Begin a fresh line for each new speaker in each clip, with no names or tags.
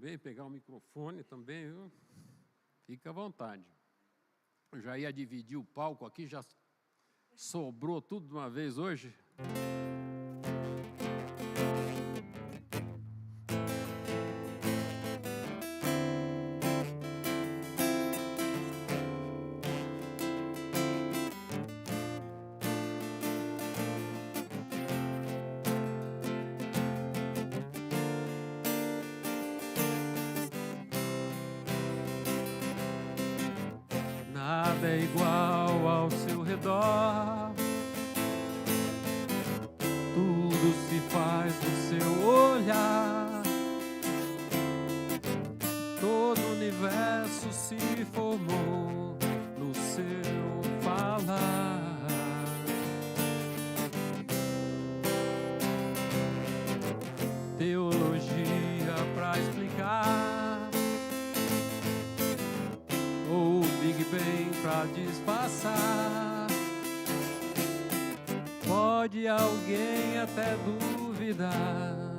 também, pegar o microfone também, viu? Fica à vontade. Eu já ia dividir o palco aqui, já sobrou tudo de uma vez hoje. Nada é igual ao seu redor, tudo se faz no seu olhar, todo o universo se formou no seu falar. Teologia pra explicar, ou Big Bang pra disfarçar. Pode alguém até duvidar,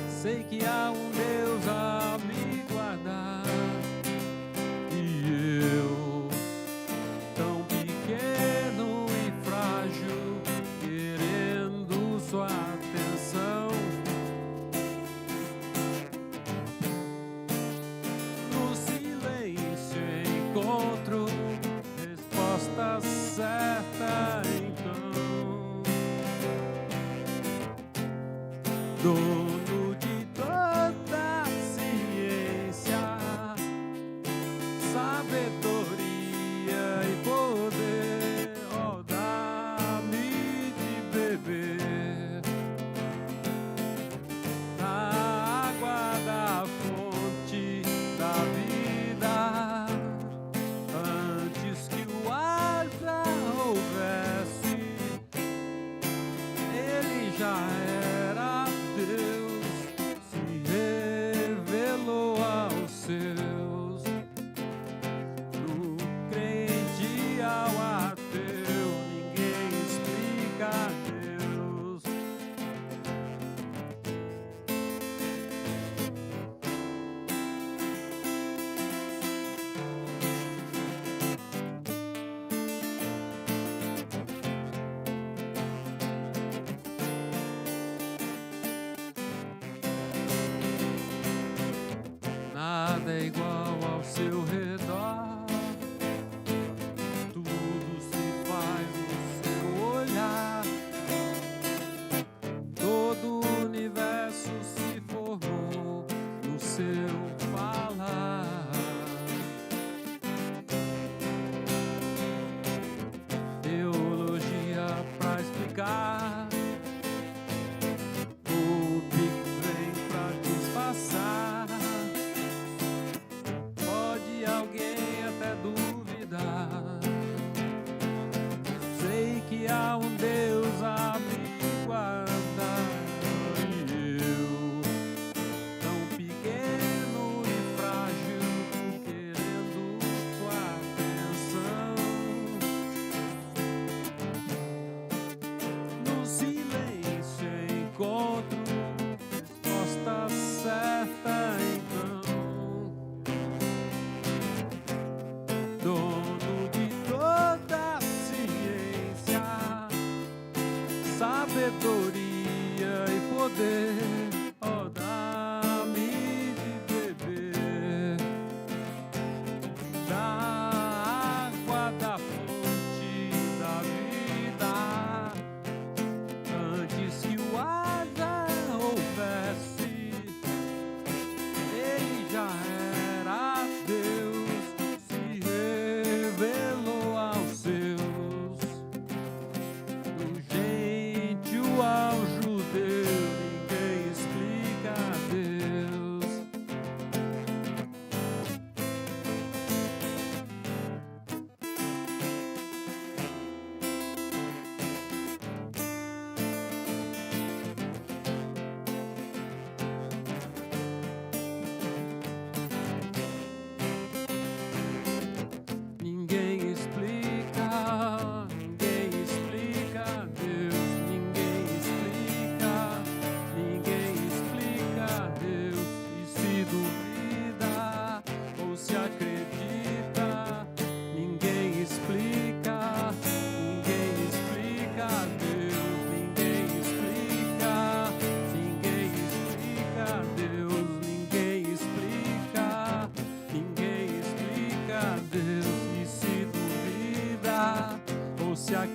sei que há um Deus a me guardar. E eu, tão pequeno e frágil, querendo sua atenção. No silêncio encontro resposta certa, então. Dono de toda a ciência, sabedoria e poder, oh, dá-me de beber na água da fonte da vida, antes que o ar já houvesse, ele já era Deus, se revelou aos seus, do crente ao ateu, ninguém explica Deus. Nada é igual ao seu redor, tudo se faz no seu olhar, todo o universo se formou no seu falar. Teologia pra explicar, o Big Bang pra disfarçar. Pode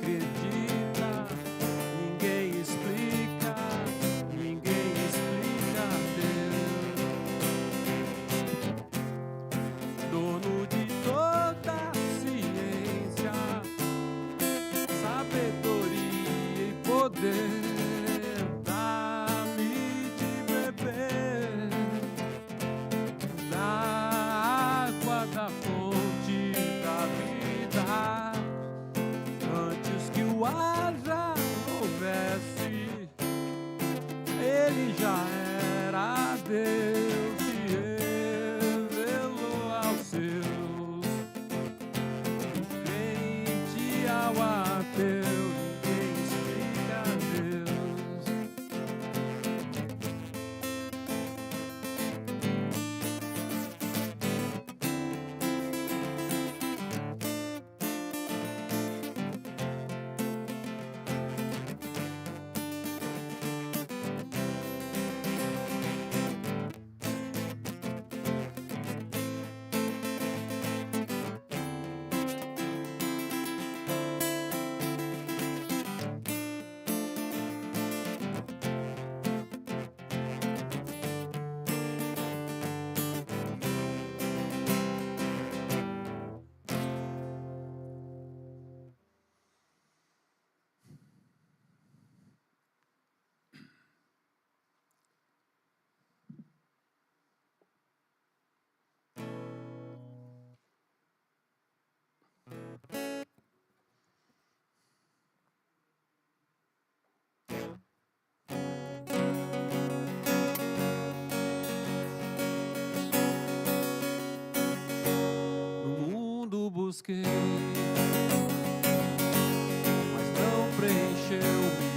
acredita, ninguém explica Deus, dono de toda a ciência, sabedoria e poder. Dá-me de beber da água da fonte da vida, antes que o ar já houvesse, ele já era Deus, se revelou aos seus, crente ao ateu, ninguém explica Deus. Busquei, mas não preencheu-me.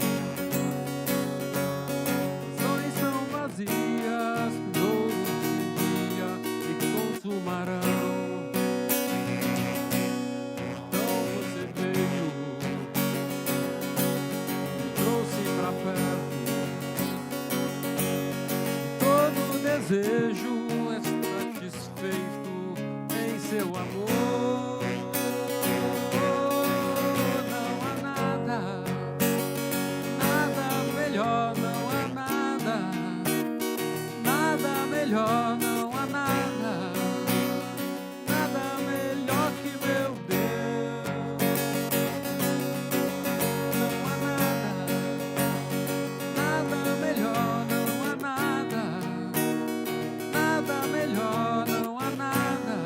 Canções são vazias, tesouros de dia se consumarão. Então você veio, me trouxe pra perto. Todo desejo é satisfeito em seu amor. Melhor, não há nada, nada melhor que meu Deus. Não há nada, nada melhor, não há nada, nada melhor, não há nada,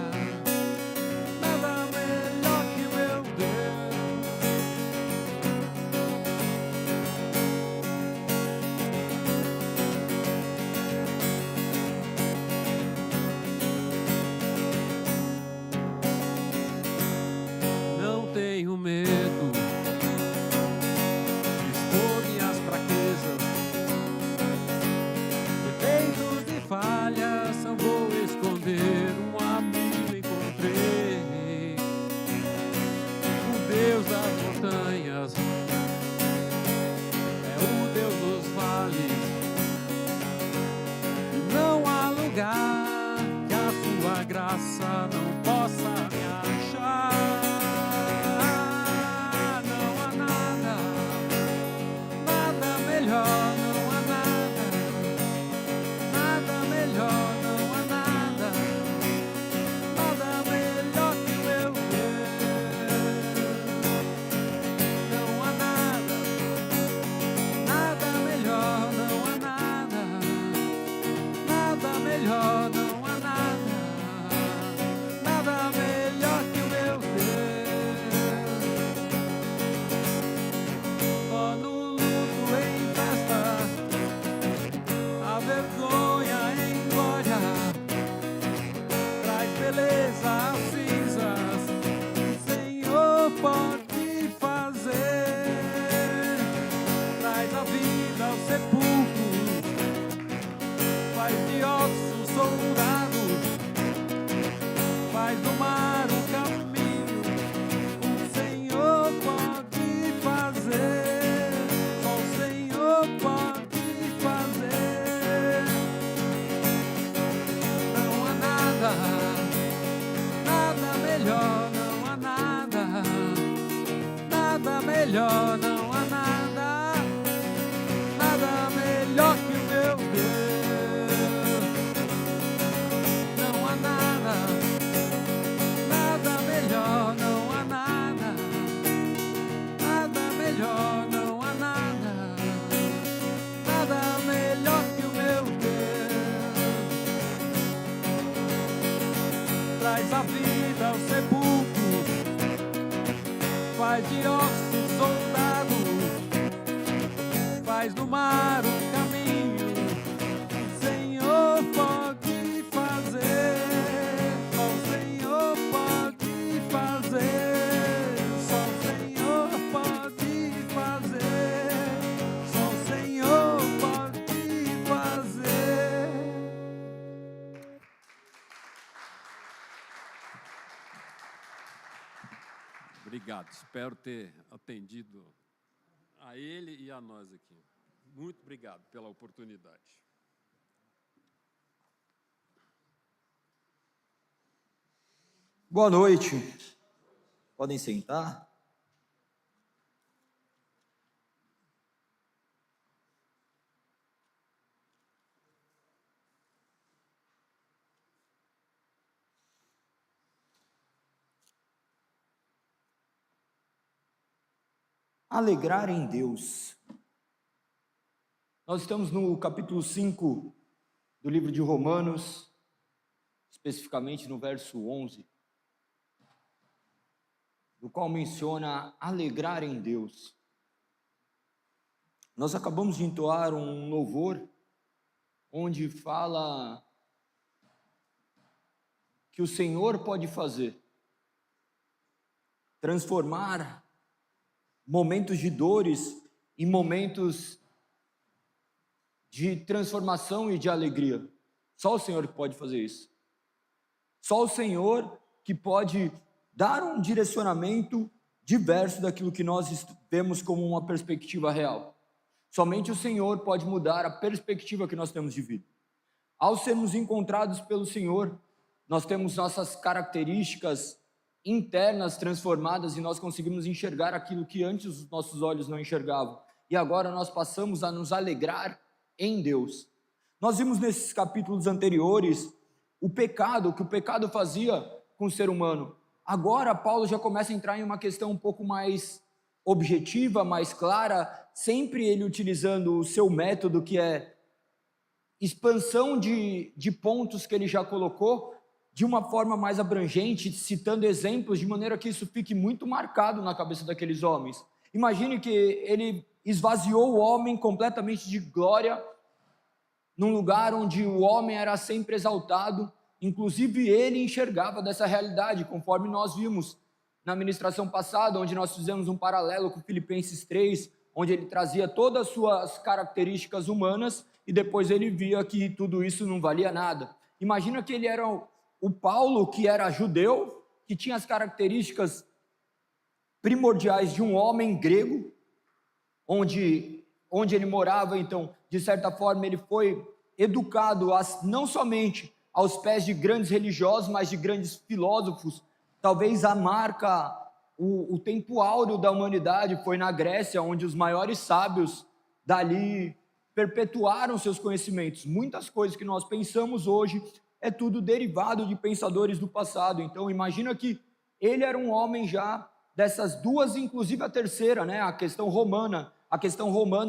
nada melhor que meu Deus. Tenho medo de expor minhas fraquezas, defeitos e falhas, não vou esconder. Um amigo encontrei, o Deus das montanhas, é o Deus dos vales. Não há lugar que a sua graça não possa me achar. melhor, não há nada, nada melhor que o meu Deus. Não há nada, nada melhor, não há nada, nada melhor, não há nada, nada melhor que o meu Deus. Traz a vida ao sepulcro, faz de ossos soldado, faz do mar um caminho. O Senhor pode fazer, só o Senhor pode fazer, só o Senhor pode fazer, só o Senhor pode fazer. Obrigado, espero ter atendido a ele e a nós aqui. Muito obrigado pela oportunidade.
Boa noite. Podem sentar. Alegrar em Deus. Nós estamos no capítulo 5 do livro de Romanos, especificamente no verso 11, do qual menciona alegrar em Deus. Nós acabamos de entoar um louvor onde fala que o Senhor pode fazer, transformar momentos de dores em momentos de transformação e de alegria. Só o Senhor que pode fazer isso. Só o Senhor que pode dar um direcionamento diverso daquilo que nós vemos como uma perspectiva real. Somente o Senhor pode mudar a perspectiva que nós temos de vida. Ao sermos encontrados pelo Senhor, nós temos nossas características internas transformadas e nós conseguimos enxergar aquilo que antes os nossos olhos não enxergavam. E agora nós passamos a nos alegrar em Deus. Nós vimos nesses capítulos anteriores o pecado, que o pecado fazia com o ser humano. Agora Paulo já começa a entrar em uma questão um pouco mais objetiva, mais clara, sempre ele utilizando o seu método, que é expansão de pontos que ele já colocou, de uma forma mais abrangente, citando exemplos, de maneira que isso fique muito marcado na cabeça daqueles homens. Imagine que ele esvaziou o homem completamente de glória, num lugar onde o homem era sempre exaltado, inclusive ele enxergava dessa realidade, conforme nós vimos na ministração passada, onde nós fizemos um paralelo com Filipenses 3, onde ele trazia todas as suas características humanas, e depois ele via que tudo isso não valia nada. Imagina que ele era o Paulo, que era judeu, que tinha as características primordiais de um homem grego, onde ele morava. Então, de certa forma, ele foi educado não somente aos pés de grandes religiosos, mas de grandes filósofos. Talvez a marca, o tempo áureo da humanidade foi na Grécia, onde os maiores sábios dali perpetuaram seus conhecimentos. Muitas coisas que nós pensamos hoje é tudo derivado de pensadores do passado. Então, imagina que ele era um homem já dessas duas, inclusive a terceira, né? A questão romana,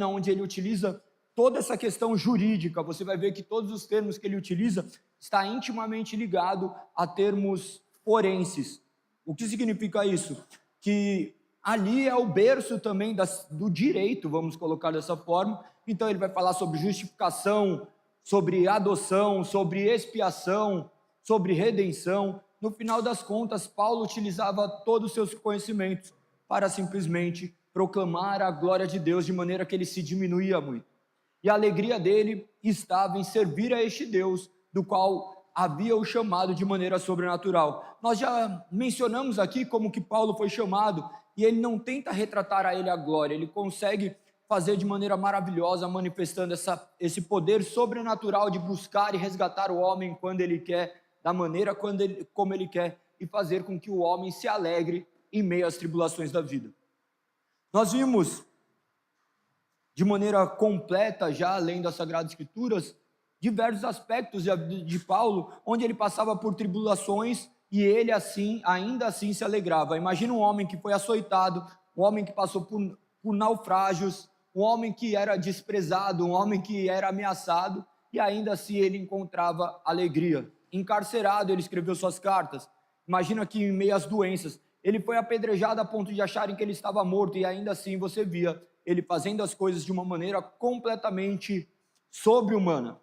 onde ele utiliza toda essa questão jurídica. Você vai ver que todos os termos que ele utiliza está intimamente ligado a termos forenses. O que significa isso? Que ali é o berço também do direito, vamos colocar dessa forma. Então ele vai falar sobre justificação, sobre adoção, sobre expiação, sobre redenção. No final das contas, Paulo utilizava todos os seus conhecimentos para simplesmente proclamar a glória de Deus, de maneira que ele se diminuía muito. E a alegria dele estava em servir a este Deus, do qual havia o chamado de maneira sobrenatural. Nós já mencionamos aqui como que Paulo foi chamado, e ele não tenta retratar a ele a glória, ele consegue fazer de maneira maravilhosa, manifestando esse poder sobrenatural de buscar e resgatar o homem quando ele quer, da maneira como ele quer, e fazer com que o homem se alegre em meio às tribulações da vida. Nós vimos de maneira completa, já além das Sagradas Escrituras, diversos aspectos de Paulo, onde ele passava por tribulações e ele ainda assim se alegrava. Imagina um homem que foi açoitado, um homem que passou por naufrágios, um homem que era desprezado, um homem que era ameaçado, e ainda assim ele encontrava alegria. Encarcerado, ele escreveu suas cartas. Imagina que em meio às doenças, ele foi apedrejado a ponto de acharem que ele estava morto, e ainda assim você via ele fazendo as coisas de uma maneira completamente sobre-humana.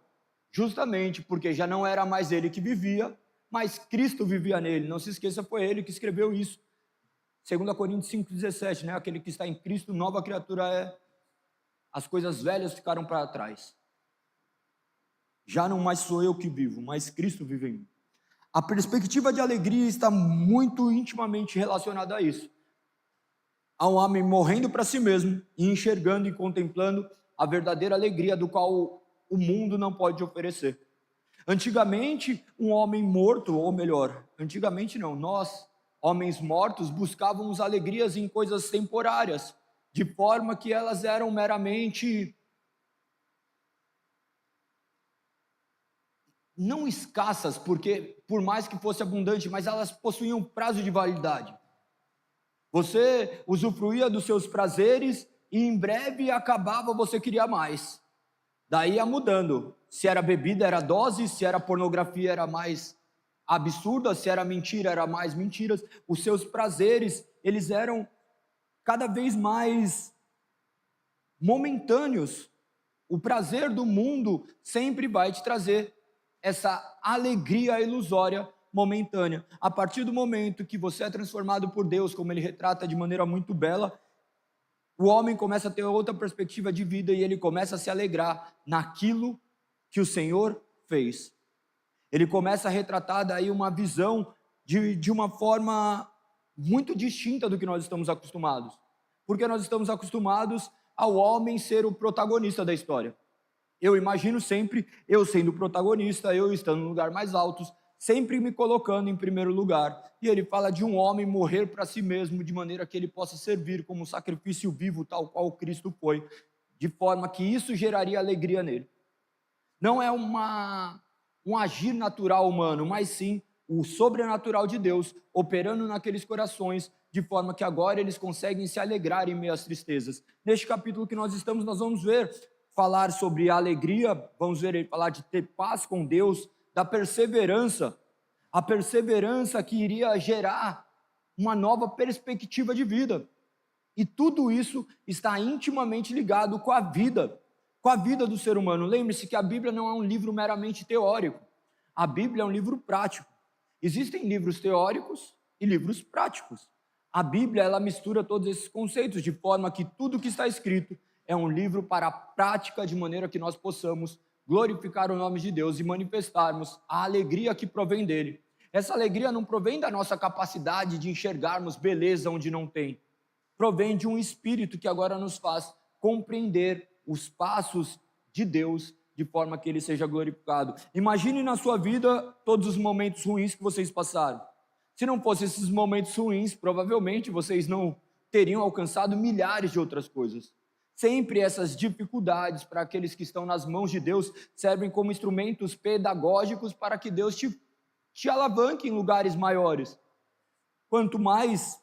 Justamente porque já não era mais ele que vivia, mas Cristo vivia nele. Não se esqueça, foi ele que escreveu isso. 2 Coríntios 5,17, né? Aquele que está em Cristo, nova criatura é. As coisas velhas ficaram para trás. Já não mais sou eu que vivo, mas Cristo vive em mim. A perspectiva de alegria está muito intimamente relacionada a isso. Há um homem morrendo para si mesmo e enxergando e contemplando a verdadeira alegria do qual o mundo não pode oferecer. Antigamente, um homem morto, ou melhor, antigamente não, nós, homens mortos, buscávamos alegrias em coisas temporárias, de forma que elas eram meramente não escassas, porque por mais que fosse abundante, mas elas possuíam prazo de validade. Você usufruía dos seus prazeres e em breve acabava, você queria mais. Daí ia mudando. Se era bebida, era dose. Se era pornografia, era mais absurda. Se era mentira, era mais mentiras. Os seus prazeres, eles eram cada vez mais momentâneos. O prazer do mundo sempre vai te trazer essa alegria ilusória momentânea. A partir do momento que você é transformado por Deus, como ele retrata de maneira muito bela, o homem começa a ter outra perspectiva de vida e ele começa a se alegrar naquilo que o Senhor fez. Ele começa a retratar daí uma visão de uma forma muito distinta do que nós estamos acostumados. Porque nós estamos acostumados ao homem ser o protagonista da história. Eu imagino sempre eu sendo o protagonista, eu estando no lugar mais alto, sempre me colocando em primeiro lugar. E ele fala de um homem morrer para si mesmo, de maneira que ele possa servir como sacrifício vivo, tal qual Cristo foi, de forma que isso geraria alegria nele. Não é um agir natural humano, mas sim o sobrenatural de Deus operando naqueles corações, de forma que agora eles conseguem se alegrar em meio às tristezas. Neste capítulo que nós estamos, nós vamos ver falar sobre a alegria, vamos ver ele falar de ter paz com Deus, da perseverança, a perseverança que iria gerar uma nova perspectiva de vida. E tudo isso está intimamente ligado com a vida do ser humano. Lembre-se que a Bíblia não é um livro meramente teórico. A Bíblia é um livro prático. Existem livros teóricos e livros práticos. A Bíblia, ela mistura todos esses conceitos, de forma que tudo que está escrito é um livro para a prática, de maneira que nós possamos glorificar o nome de Deus e manifestarmos a alegria que provém dele. Essa alegria não provém da nossa capacidade de enxergarmos beleza onde não tem. Provém de um espírito que agora nos faz compreender os passos de Deus de forma que ele seja glorificado. Imagine na sua vida todos os momentos ruins que vocês passaram. Se não fossem esses momentos ruins, provavelmente vocês não teriam alcançado milhares de outras coisas. Sempre essas dificuldades para aqueles que estão nas mãos de Deus servem como instrumentos pedagógicos para que Deus te alavanque em lugares maiores. Quanto mais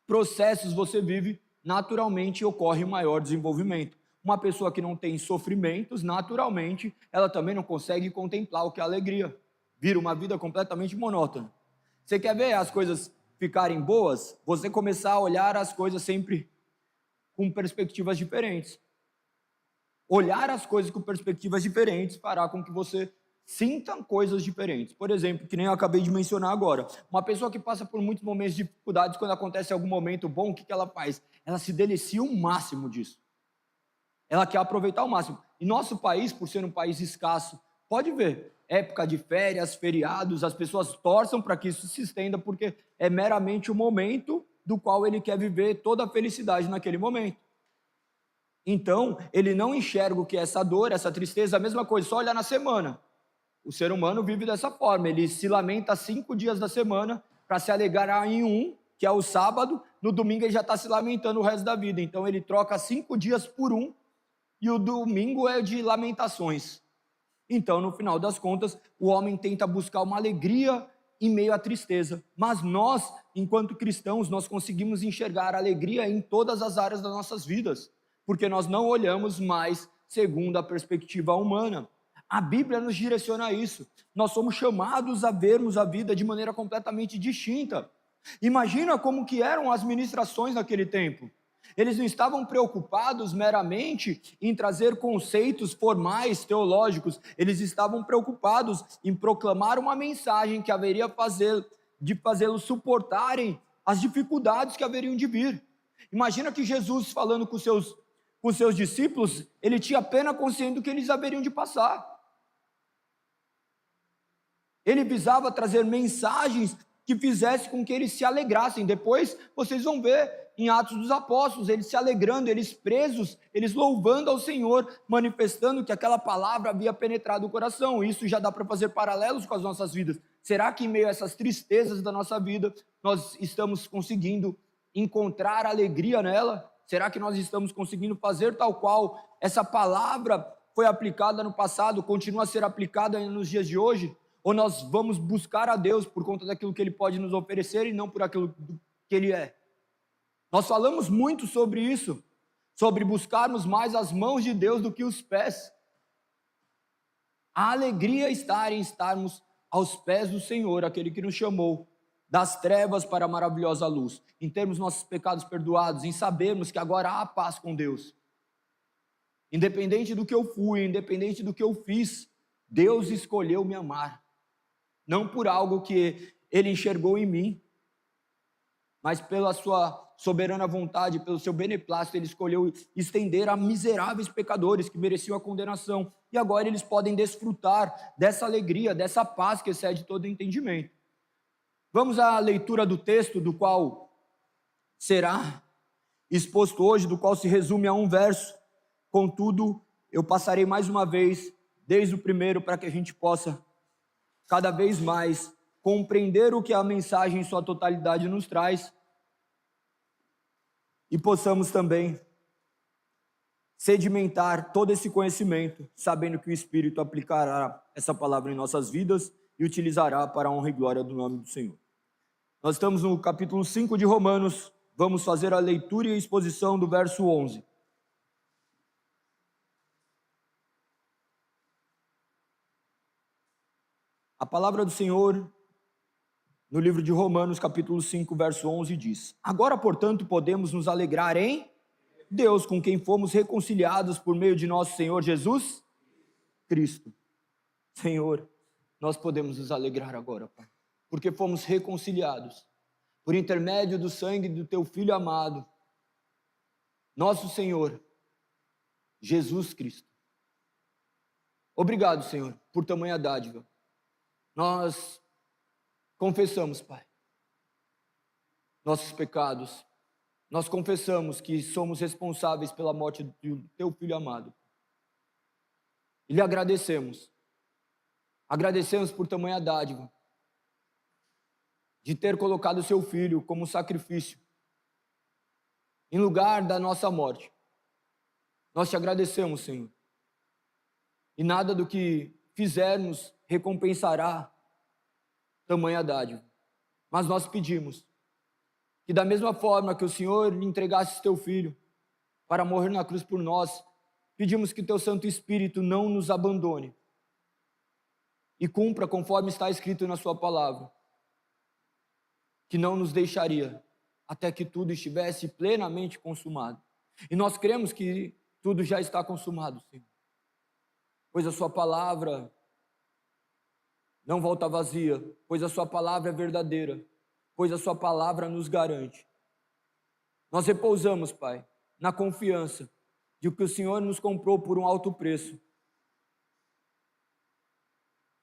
processos você vive, naturalmente ocorre um maior desenvolvimento. Uma pessoa que não tem sofrimentos, naturalmente, ela também não consegue contemplar o que é alegria. Vira uma vida completamente monótona. Você quer ver as coisas ficarem boas? Você começar a olhar as coisas sempre com perspectivas diferentes. Olhar as coisas com perspectivas diferentes fará com que você sinta coisas diferentes. Por exemplo, que nem eu acabei de mencionar agora, uma pessoa que passa por muitos momentos de dificuldades, quando acontece algum momento bom, o que ela faz? Ela se delicia o máximo disso. Ela quer aproveitar o máximo. E nosso país, por ser um país escasso, pode ver, época de férias, feriados, as pessoas torçam para que isso se estenda, porque é meramente o momento do qual ele quer viver toda a felicidade naquele momento. Então, ele não enxerga o que é essa dor, essa tristeza, a mesma coisa, só olhar na semana. O ser humano vive dessa forma, ele se lamenta 5 dias da semana para se alegrar em um, que é o sábado, no domingo ele já está se lamentando o resto da vida. Então ele troca 5 dias por um, e o domingo é de lamentações. Então, no final das contas, o homem tenta buscar uma alegria em meio à tristeza. Mas nós, enquanto cristãos, nós conseguimos enxergar alegria em todas as áreas das nossas vidas, porque nós não olhamos mais segundo a perspectiva humana. A Bíblia nos direciona a isso. Nós somos chamados a vermos a vida de maneira completamente distinta. Imagina como que eram as ministrações naquele tempo. Eles não estavam preocupados meramente em trazer conceitos formais, teológicos. Eles estavam preocupados em proclamar uma mensagem que haveria de fazê-los suportarem as dificuldades que haveriam de vir. Imagina que Jesus, falando com seus discípulos, ele tinha plena consciência do que eles haveriam de passar. Ele visava trazer mensagens que fizessem com que eles se alegrassem. Depois vocês vão ver em Atos dos Apóstolos, eles se alegrando, eles presos, eles louvando ao Senhor, manifestando que aquela palavra havia penetrado o coração. Isso já dá para fazer paralelos com as nossas vidas. Será que em meio a essas tristezas da nossa vida, nós estamos conseguindo encontrar alegria nela? Será que nós estamos conseguindo fazer tal qual essa palavra foi aplicada no passado, continua a ser aplicada nos dias de hoje? Ou nós vamos buscar a Deus por conta daquilo que Ele pode nos oferecer e não por aquilo que Ele é? Nós falamos muito sobre isso, sobre buscarmos mais as mãos de Deus do que os pés. A alegria está em estarmos aos pés do Senhor, aquele que nos chamou das trevas para a maravilhosa luz, em termos nossos pecados perdoados, em sabermos que agora há paz com Deus. Independente do que eu fui, independente do que eu fiz, Deus escolheu me amar. Não por algo que Ele enxergou em mim, mas pela sua soberana vontade, pelo seu beneplácito, Ele escolheu estender a miseráveis pecadores que mereciam a condenação. E agora eles podem desfrutar dessa alegria, dessa paz que excede todo entendimento. Vamos à leitura do texto, do qual será exposto hoje, do qual se resume a um verso. Contudo, eu passarei mais uma vez, desde o primeiro, para que a gente possa cada vez mais compreender o que a mensagem em sua totalidade nos traz e possamos também sedimentar todo esse conhecimento, sabendo que o Espírito aplicará essa palavra em nossas vidas e utilizará para a honra e glória do nome do Senhor. Nós estamos no capítulo 5 de Romanos, vamos fazer a leitura e a exposição do verso 11. A palavra do Senhor, no livro de Romanos, capítulo 5, verso 11, diz: Agora, portanto, podemos nos alegrar em Deus, com quem fomos reconciliados por meio de nosso Senhor Jesus Cristo. Senhor, nós podemos nos alegrar agora, Pai, porque fomos reconciliados por intermédio do sangue do Teu Filho amado, nosso Senhor, Jesus Cristo. Obrigado, Senhor, por tamanha dádiva. Nós confessamos, Pai, nossos pecados. Nós confessamos que somos responsáveis pela morte do Teu Filho amado. E lhe agradecemos. Agradecemos por tamanha dádiva de ter colocado o Seu Filho como sacrifício em lugar da nossa morte. Nós te agradecemos, Senhor. E nada do que fizermos recompensará tamanha dádiva. Mas nós pedimos que da mesma forma que o Senhor lhe entregasse Teu Filho para morrer na cruz por nós, pedimos que Teu Santo Espírito não nos abandone e cumpra conforme está escrito na Sua palavra, que não nos deixaria até que tudo estivesse plenamente consumado. E nós cremos que tudo já está consumado, Senhor, pois a Sua palavra não volta vazia, pois a Sua palavra é verdadeira, pois a Sua palavra nos garante. Nós repousamos, Pai, na confiança de que o Senhor nos comprou por um alto preço.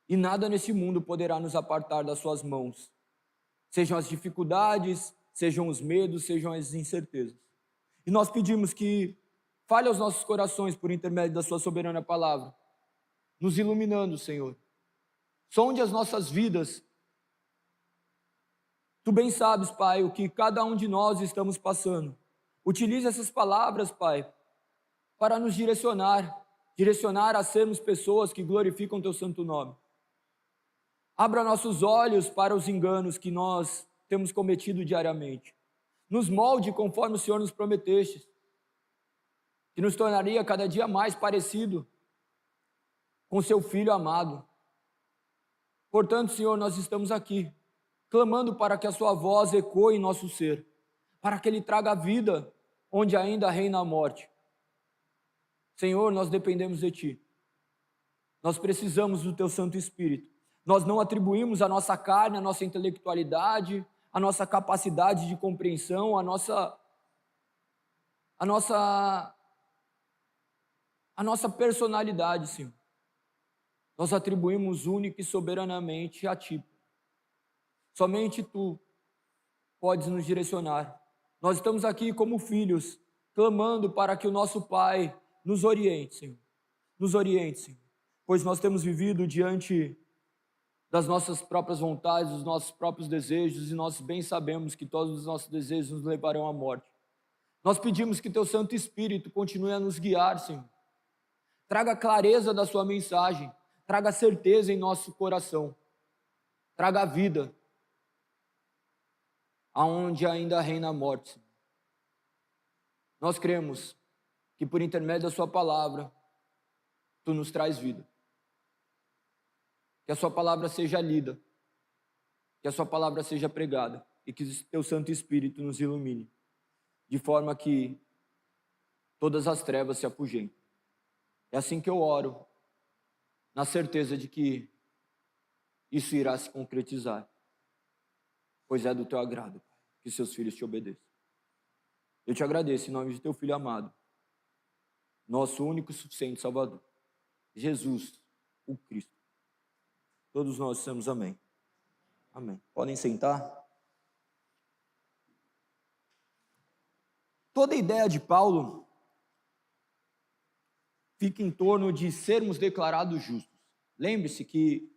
E nada nesse mundo poderá nos apartar das Suas mãos. Sejam as dificuldades, sejam os medos, sejam as incertezas. E nós pedimos que fale aos nossos corações por intermédio da Sua soberana palavra, nos iluminando, Senhor. Sonde as nossas vidas Tu bem sabes, Pai, o que cada um de nós estamos passando. Utilize essas palavras, Pai, para nos direcionar a sermos pessoas que glorificam Teu santo nome. Abra nossos olhos para os enganos que nós temos cometido diariamente. Nos molde conforme o Senhor nos prometeste, que nos tornaria cada dia mais parecido com Seu Filho amado. Portanto, Senhor, nós estamos aqui, clamando para que a Sua voz ecoe em nosso ser, para que Ele traga vida onde ainda reina a morte. Senhor, nós dependemos de Ti. Nós precisamos do Teu Santo Espírito. Nós não atribuímos a nossa carne, a nossa intelectualidade, a nossa capacidade de compreensão, a nossa personalidade, Senhor. Nós atribuímos única e soberanamente a Ti. Somente Tu podes nos direcionar. Nós estamos aqui como filhos, clamando para que o nosso Pai nos oriente, Senhor. Nos oriente, Senhor. Pois nós temos vivido diante das nossas próprias vontades, dos nossos próprios desejos, e nós bem sabemos que todos os nossos desejos nos levarão à morte. Nós pedimos que Teu Santo Espírito continue a nos guiar, Senhor. Traga clareza da Sua mensagem, traga certeza em nosso coração, traga vida aonde ainda reina a morte, Senhor. Nós cremos que por intermédio da Sua palavra, Tu nos traz vida. Que a Sua palavra seja lida, que a Sua palavra seja pregada e que o Teu Santo Espírito nos ilumine, de forma que todas as trevas se afugentem. É assim que eu oro, na certeza de que isso irá se concretizar, pois é do Teu agrado, Pai, que Seus filhos Te obedeçam. Eu Te agradeço em nome de Teu Filho amado, nosso único e suficiente Salvador, Jesus, o Cristo. Todos nós dissemos amém. Amém. Podem sentar. Toda a ideia de Paulo fica em torno de sermos declarados justos. Lembre-se que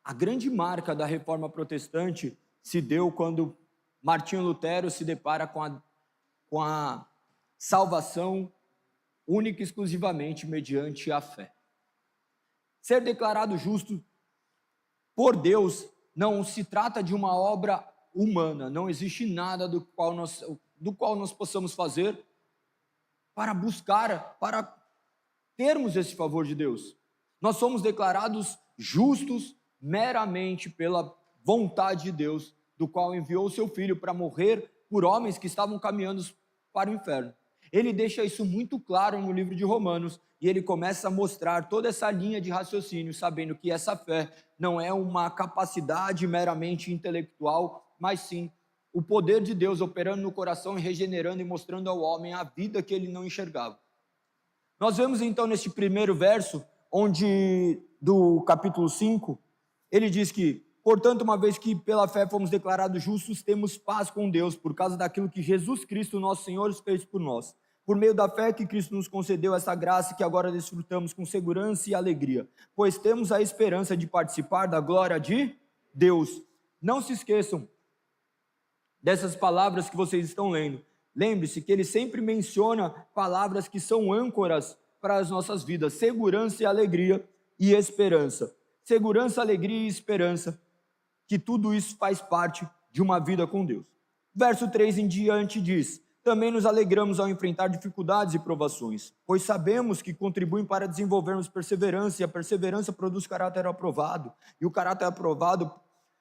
a grande marca da reforma protestante se deu quando Martinho Lutero se depara com a salvação única e exclusivamente mediante a fé. Ser declarado justo por Deus não se trata de uma obra humana, não existe nada do qual nós possamos fazer para buscar, para termos esse favor de Deus. Nós somos declarados justos meramente pela vontade de Deus, do qual enviou o Seu Filho para morrer por homens que estavam caminhando para o inferno. Ele deixa isso muito claro no livro de Romanos, e ele começa a mostrar toda essa linha de raciocínio, sabendo que essa fé não é uma capacidade meramente intelectual, mas sim o poder de Deus operando no coração e regenerando e mostrando ao homem a vida que ele não enxergava. Nós vemos então neste primeiro verso, do capítulo 5, ele diz que, portanto, uma vez que pela fé fomos declarados justos, temos paz com Deus, por causa daquilo que Jesus Cristo, nosso Senhor, fez por nós. Por meio da fé que Cristo nos concedeu essa graça que agora desfrutamos com segurança e alegria, pois temos a esperança de participar da glória de Deus. Não se esqueçam dessas palavras que vocês estão lendo. Lembre-se que ele sempre menciona palavras que são âncoras para as nossas vidas: segurança e alegria e esperança. Segurança, alegria e esperança, que tudo isso faz parte de uma vida com Deus. Verso 3 em diante diz: também nos alegramos ao enfrentar dificuldades e provações, pois sabemos que contribuem para desenvolvermos perseverança, e a perseverança produz caráter aprovado, e o caráter aprovado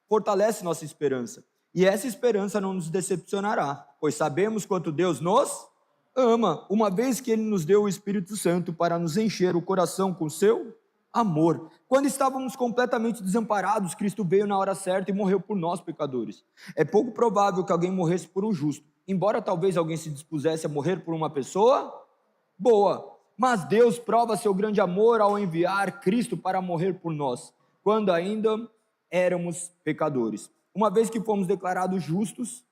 fortalece nossa esperança. E essa esperança não nos decepcionará, pois sabemos quanto Deus nos ama, uma vez que Ele nos deu o Espírito Santo para nos encher o coração com seu amor. Quando estávamos completamente desamparados, Cristo veio na hora certa e morreu por nós, pecadores. É pouco provável que alguém morresse por um justo, embora talvez alguém se dispusesse a morrer por uma pessoa boa. Mas Deus prova seu grande amor ao enviar Cristo para morrer por nós, quando ainda éramos pecadores. Uma vez que fomos declarados justos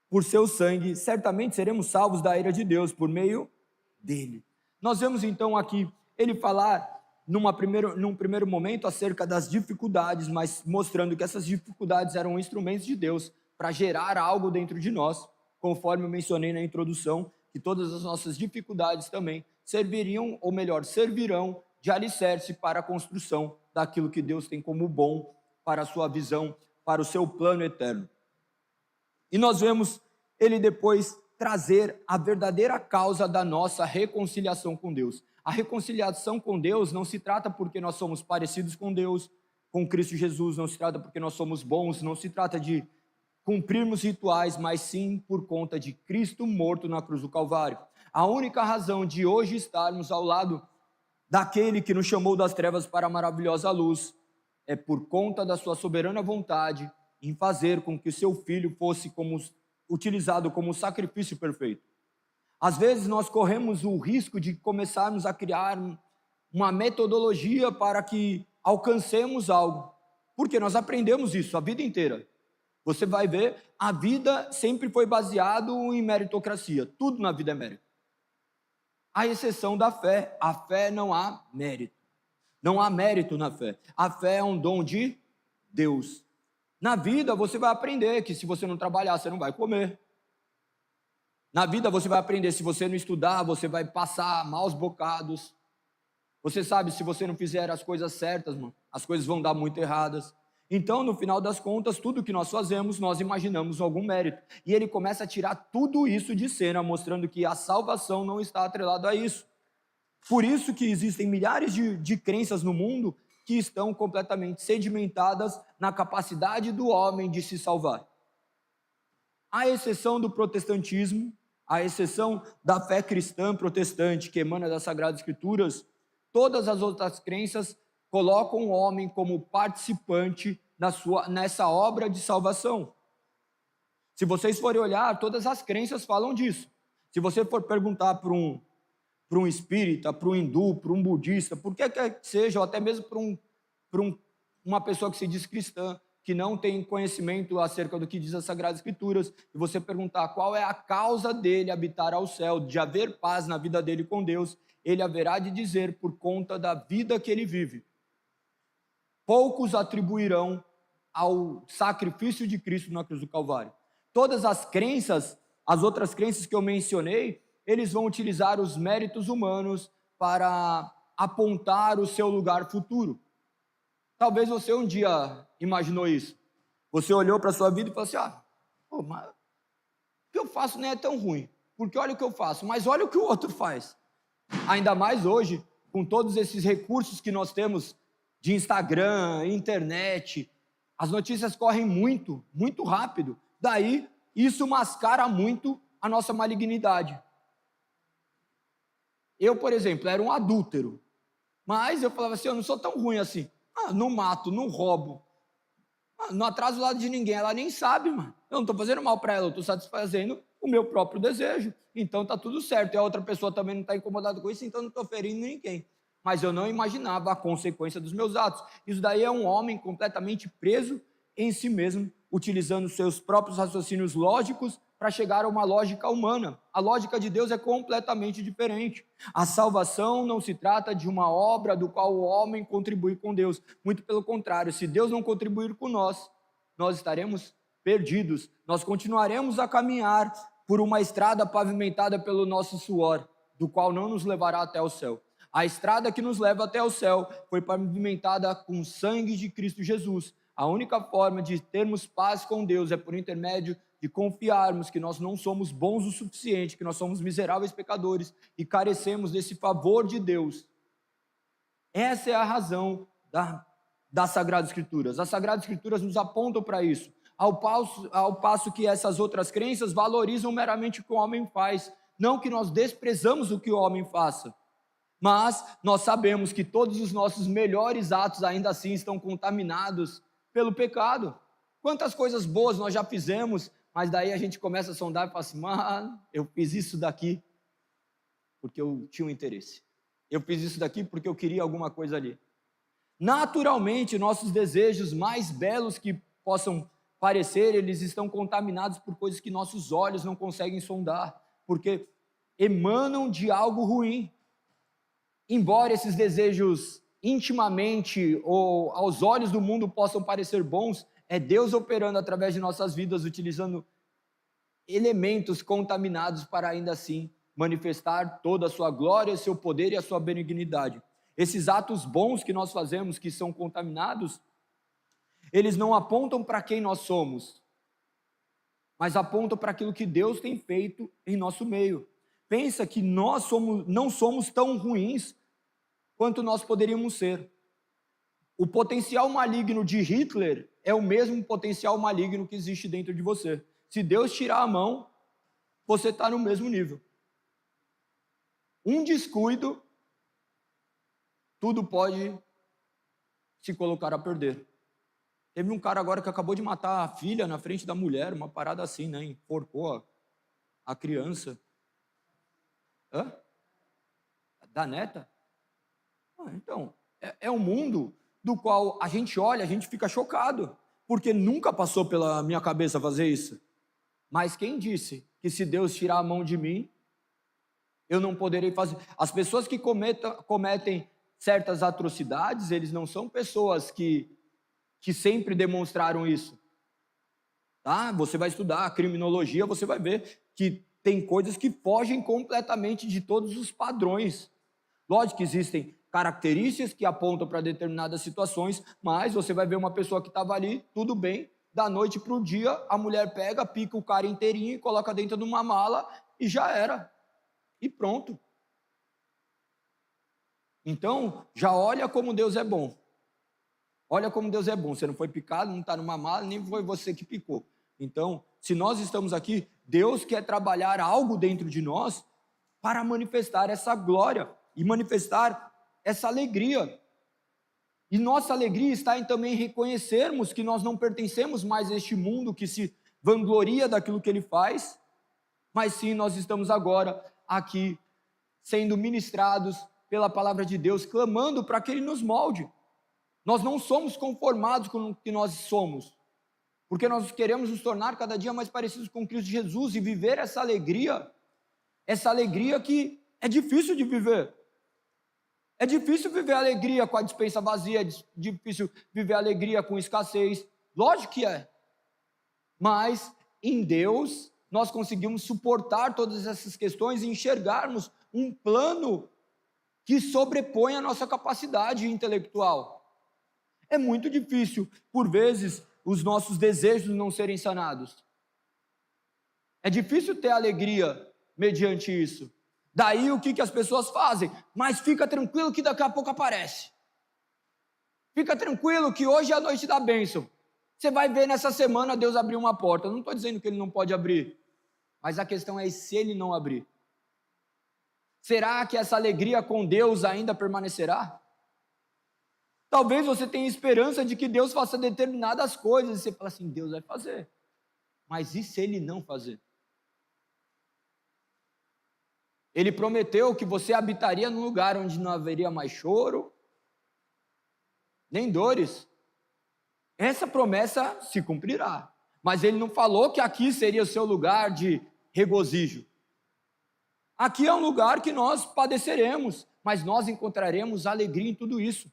por seu sangue, certamente seremos salvos da ira de Deus por meio dele. Nós vemos então aqui ele falar num primeiro momento acerca das dificuldades, mas mostrando que essas dificuldades eram instrumentos de Deus para gerar algo dentro de nós, conforme eu mencionei na introdução, que todas as nossas dificuldades também serviriam, ou melhor, servirão de alicerce para a construção daquilo que Deus tem como bom para a sua visão, para o seu plano eterno. E nós vemos ele depois trazer a verdadeira causa da nossa reconciliação com Deus. A reconciliação com Deus não se trata porque nós somos parecidos com Deus, com Cristo Jesus, não se trata porque nós somos bons, não se trata de cumprirmos rituais, mas sim por conta de Cristo morto na cruz do Calvário. A única razão de hoje estarmos ao lado daquele que nos chamou das trevas para a maravilhosa luz é por conta da sua soberana vontade em fazer com que o seu filho fosse utilizado como sacrifício perfeito. Às vezes nós corremos o risco de começarmos a criar uma metodologia para que alcancemos algo, porque nós aprendemos isso a vida inteira. Você vai ver, a vida sempre foi baseada em meritocracia, tudo na vida é mérito. À exceção da fé, a fé não há mérito. Não há mérito na fé. A fé é um dom de Deus. Na vida você vai aprender que se você não trabalhar, você não vai comer. Na vida você vai aprender, se você não estudar, você vai passar maus bocados. Você sabe, se você não fizer as coisas certas, mano, as coisas vão dar muito erradas. Então, no final das contas, tudo que nós fazemos, nós imaginamos algum mérito. E ele começa a tirar tudo isso de cena, mostrando que a salvação não está atrelada a isso. Por isso que existem milhares de crenças no mundo que estão completamente sedimentadas na capacidade do homem de se salvar. À exceção do protestantismo, à exceção da fé cristã protestante que emana das Sagradas Escrituras, todas as outras crenças colocam o homem como participante nessa obra de salvação. Se vocês forem olhar, todas as crenças falam disso. Se você for perguntar para um espírita, para um hindu, para um budista, por que quer que seja, ou até mesmo para uma pessoa que se diz cristã, que não tem conhecimento acerca do que diz as Sagradas Escrituras, e você perguntar qual é a causa dele habitar ao céu, de haver paz na vida dele com Deus, ele haverá de dizer por conta da vida que ele vive. Poucos atribuirão ao sacrifício de Cristo na cruz do Calvário. Todas as crenças, as outras crenças que eu mencionei, eles vão utilizar os méritos humanos para apontar o seu lugar futuro. Talvez você um dia imaginou isso. Você olhou para a sua vida e falou assim, mas o que eu faço nem é tão ruim, porque olha o que eu faço, mas olha o que o outro faz. Ainda mais hoje, com todos esses recursos que nós temos de Instagram, internet, as notícias correm muito, muito rápido. Daí, isso mascara muito a nossa malignidade. Eu, por exemplo, era um adúltero, mas eu falava assim, eu não sou tão ruim assim. Não mato, não roubo, não atraso o lado de ninguém, ela nem sabe, mano. Eu não estou fazendo mal para ela, eu estou satisfazendo o meu próprio desejo. Então tá tudo certo, e a outra pessoa também não está incomodada com isso, então não estou ferindo ninguém. Mas eu não imaginava a consequência dos meus atos. Isso daí é um homem completamente preso em si mesmo, utilizando seus próprios raciocínios lógicos para chegar a uma lógica humana. A lógica de Deus é completamente diferente. A salvação não se trata de uma obra do qual o homem contribui com Deus. Muito pelo contrário, se Deus não contribuir com nós, nós estaremos perdidos. Nós continuaremos a caminhar por uma estrada pavimentada pelo nosso suor, do qual não nos levará até o céu. A estrada que nos leva até o céu foi pavimentada com o sangue de Cristo Jesus. A única forma de termos paz com Deus é por intermédio de confiarmos que nós não somos bons o suficiente, que nós somos miseráveis pecadores e carecemos desse favor de Deus. Essa é a razão das Sagradas Escrituras. As Sagradas Escrituras nos apontam para isso, ao passo que essas outras crenças valorizam meramente o que o homem faz, não que nós desprezamos o que o homem faça, mas nós sabemos que todos os nossos melhores atos ainda assim estão contaminados pelo pecado. Quantas coisas boas nós já fizemos, mas daí a gente começa a sondar e fala assim, mano, eu fiz isso daqui porque eu tinha um interesse. Eu fiz isso daqui porque eu queria alguma coisa ali. Naturalmente, nossos desejos mais belos que possam parecer, eles estão contaminados por coisas que nossos olhos não conseguem sondar, porque emanam de algo ruim. Embora esses desejos intimamente ou aos olhos do mundo possam parecer bons, é Deus operando através de nossas vidas, utilizando elementos contaminados para ainda assim manifestar toda a sua glória, seu poder e a sua benignidade. Esses atos bons que nós fazemos, que são contaminados, eles não apontam para quem nós somos, mas apontam para aquilo que Deus tem feito em nosso meio. Pensa que nós não somos tão ruins quanto nós poderíamos ser. O potencial maligno de Hitler é o mesmo potencial maligno que existe dentro de você. Se Deus tirar a mão, você está no mesmo nível. Um descuido, tudo pode se colocar a perder. Teve um cara agora que acabou de matar a filha na frente da mulher, uma parada assim, né? Enforcou a criança. Hã? Da neta? Então, é um mundo do qual a gente olha, a gente fica chocado, porque nunca passou pela minha cabeça fazer isso. Mas quem disse que se Deus tirar a mão de mim, eu não poderei fazer? As pessoas que cometem certas atrocidades, eles não são pessoas que sempre demonstraram isso. Tá? Você vai estudar a criminologia, você vai ver que tem coisas que fogem completamente de todos os padrões. Lógico que existem características que apontam para determinadas situações, mas você vai ver uma pessoa que estava ali, tudo bem, da noite para o dia, a mulher pega, pica o cara inteirinho e coloca dentro de uma mala e já era. E pronto. Então, já olha como Deus é bom. Olha como Deus é bom. Você não foi picado, não está numa mala, nem foi você que picou. Então, se nós estamos aqui, Deus quer trabalhar algo dentro de nós para manifestar essa glória e manifestar essa alegria. E nossa alegria está em também reconhecermos que nós não pertencemos mais a este mundo que se vangloria daquilo que ele faz, mas sim nós estamos agora aqui sendo ministrados pela palavra de Deus, clamando para que ele nos molde. Nós não somos conformados com o que nós somos, porque nós queremos nos tornar cada dia mais parecidos com Cristo Jesus e viver essa alegria que é difícil de viver. É difícil viver a alegria com a despensa vazia, é difícil viver a alegria com escassez. Lógico que é. Mas em Deus nós conseguimos suportar todas essas questões e enxergarmos um plano que sobrepõe a nossa capacidade intelectual. É muito difícil, por vezes, os nossos desejos não serem sanados. É difícil ter alegria mediante isso. Daí o que as pessoas fazem? Mas fica tranquilo que daqui a pouco aparece. Fica tranquilo que hoje é a noite da bênção. Você vai ver nessa semana Deus abrir uma porta. Eu não estou dizendo que ele não pode abrir, mas a questão é se ele não abrir. Será que essa alegria com Deus ainda permanecerá? Talvez você tenha esperança de que Deus faça determinadas coisas, e você fala assim, Deus vai fazer. Mas e se ele não fazer? Ele prometeu que você habitaria num lugar onde não haveria mais choro, nem dores. Essa promessa se cumprirá. Mas ele não falou que aqui seria o seu lugar de regozijo. Aqui é um lugar que nós padeceremos, mas nós encontraremos alegria em tudo isso.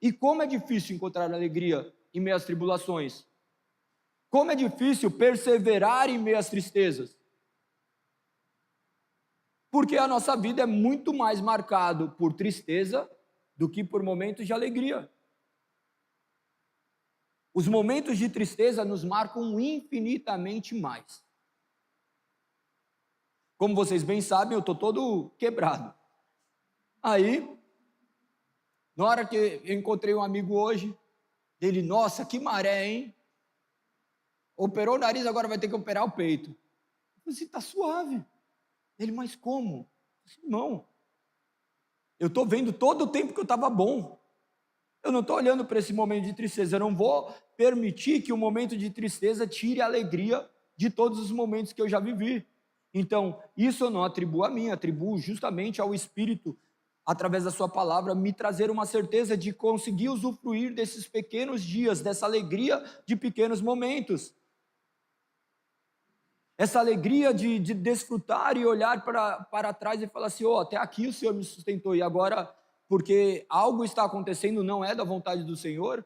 E como é difícil encontrar alegria em meio às tribulações. Como é difícil perseverar em meio às tristezas. Porque a nossa vida é muito mais marcada por tristeza do que por momentos de alegria. Os momentos de tristeza nos marcam infinitamente mais. Como vocês bem sabem, eu estou todo quebrado. Aí, na hora que eu encontrei um amigo hoje, ele, nossa, que maré, hein? Operou o nariz, agora vai ter que operar o peito. Eu falei assim, está suave. Ele, mas como? Eu disse, não. Eu estou vendo todo o tempo que eu estava bom. Eu não estou olhando para esse momento de tristeza. Eu não vou permitir que o momento de tristeza tire a alegria de todos os momentos que eu já vivi. Então, isso eu não atribuo a mim, atribuo justamente ao Espírito, através da sua palavra, me trazer uma certeza de conseguir usufruir desses pequenos dias, dessa alegria de pequenos momentos. Essa alegria de desfrutar e olhar para trás e falar assim, até aqui o Senhor me sustentou e agora porque algo está acontecendo, não é da vontade do Senhor,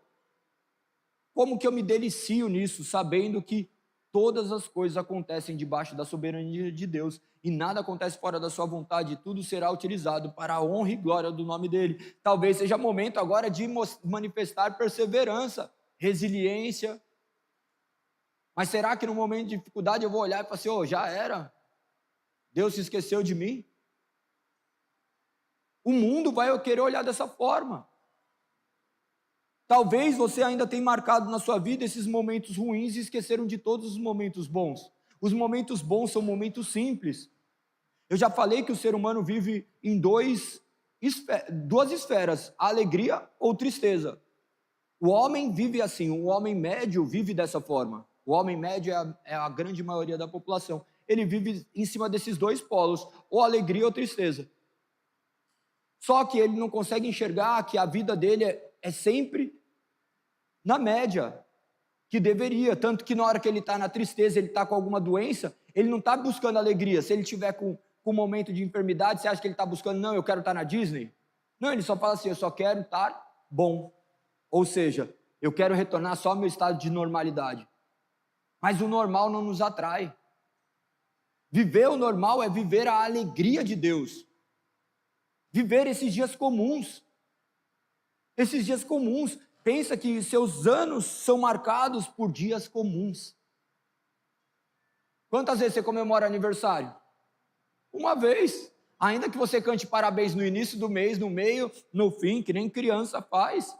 como que eu me delicio nisso, sabendo que todas as coisas acontecem debaixo da soberania de Deus e nada acontece fora da sua vontade, tudo será utilizado para a honra e glória do nome dele. Talvez seja momento agora de manifestar perseverança, resiliência. Mas será que no momento de dificuldade eu vou olhar e falar assim, oh, já era? Deus se esqueceu de mim? O mundo vai querer olhar dessa forma. Talvez você ainda tenha marcado na sua vida esses momentos ruins e esqueceram de todos os momentos bons. Os momentos bons são momentos simples. Eu já falei que o ser humano vive em duas esferas, a alegria ou tristeza. O homem vive assim, o homem médio vive dessa forma. O homem médio é a grande maioria da população. Ele vive em cima desses dois polos, ou alegria ou tristeza. Só que ele não consegue enxergar que a vida dele é sempre na média, que deveria. Tanto que na hora que ele está na tristeza, ele está com alguma doença, ele não está buscando alegria. Se ele tiver com um momento de enfermidade, você acha que ele está buscando, não, eu quero estar na Disney? Não, ele só fala assim, eu só quero estar bom. Ou seja, eu quero retornar só ao meu estado de normalidade. Mas o normal não nos atrai. Viver o normal é viver a alegria de Deus. Viver esses dias comuns. Esses dias comuns. Pensa que seus anos são marcados por dias comuns. Quantas vezes você comemora aniversário? Uma vez. Ainda que você cante parabéns no início do mês, no meio, no fim, que nem criança faz.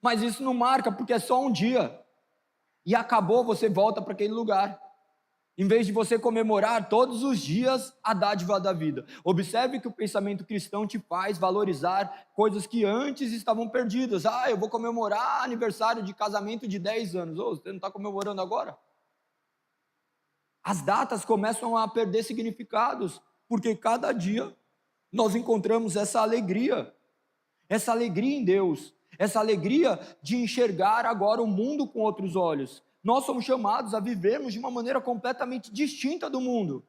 Mas isso não marca, porque é só um dia. E acabou, você volta para aquele lugar. Em vez de você comemorar todos os dias a dádiva da vida. Observe que o pensamento cristão te faz valorizar coisas que antes estavam perdidas. Ah, eu vou comemorar aniversário de casamento de 10 anos. Oh, você não está comemorando agora? As datas começam a perder significados, porque cada dia nós encontramos essa alegria em Deus, essa alegria de enxergar agora o mundo com outros olhos. Nós somos chamados a vivermos de uma maneira completamente distinta do mundo.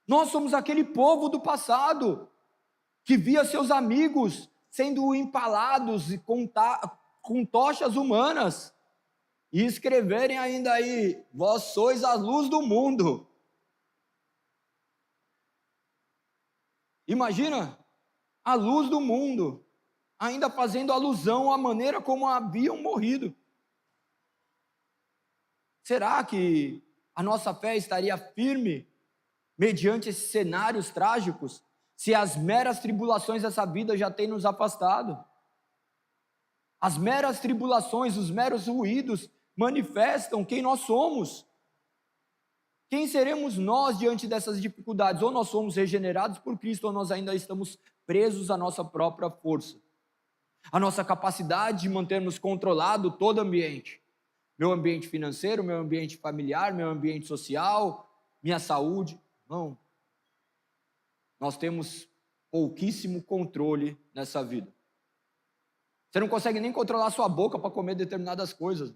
Nós somos aquele povo do passado que via seus amigos sendo empalados com tochas humanas e escreverem ainda aí, vós sois a luz do mundo. Imagina a luz do mundo, ainda fazendo alusão à maneira como haviam morrido. Será que a nossa fé estaria firme mediante esses cenários trágicos, se as meras tribulações dessa vida já têm nos afastado? As meras tribulações, os meros ruídos manifestam quem nós somos. Quem seremos nós diante dessas dificuldades? Ou nós somos regenerados por Cristo, ou nós ainda estamos presos à nossa própria força, à nossa capacidade de mantermos controlado todo o ambiente. Meu ambiente financeiro, meu ambiente familiar, meu ambiente social, minha saúde. Não. Nós temos pouquíssimo controle nessa vida. Você não consegue nem controlar sua boca para comer determinadas coisas.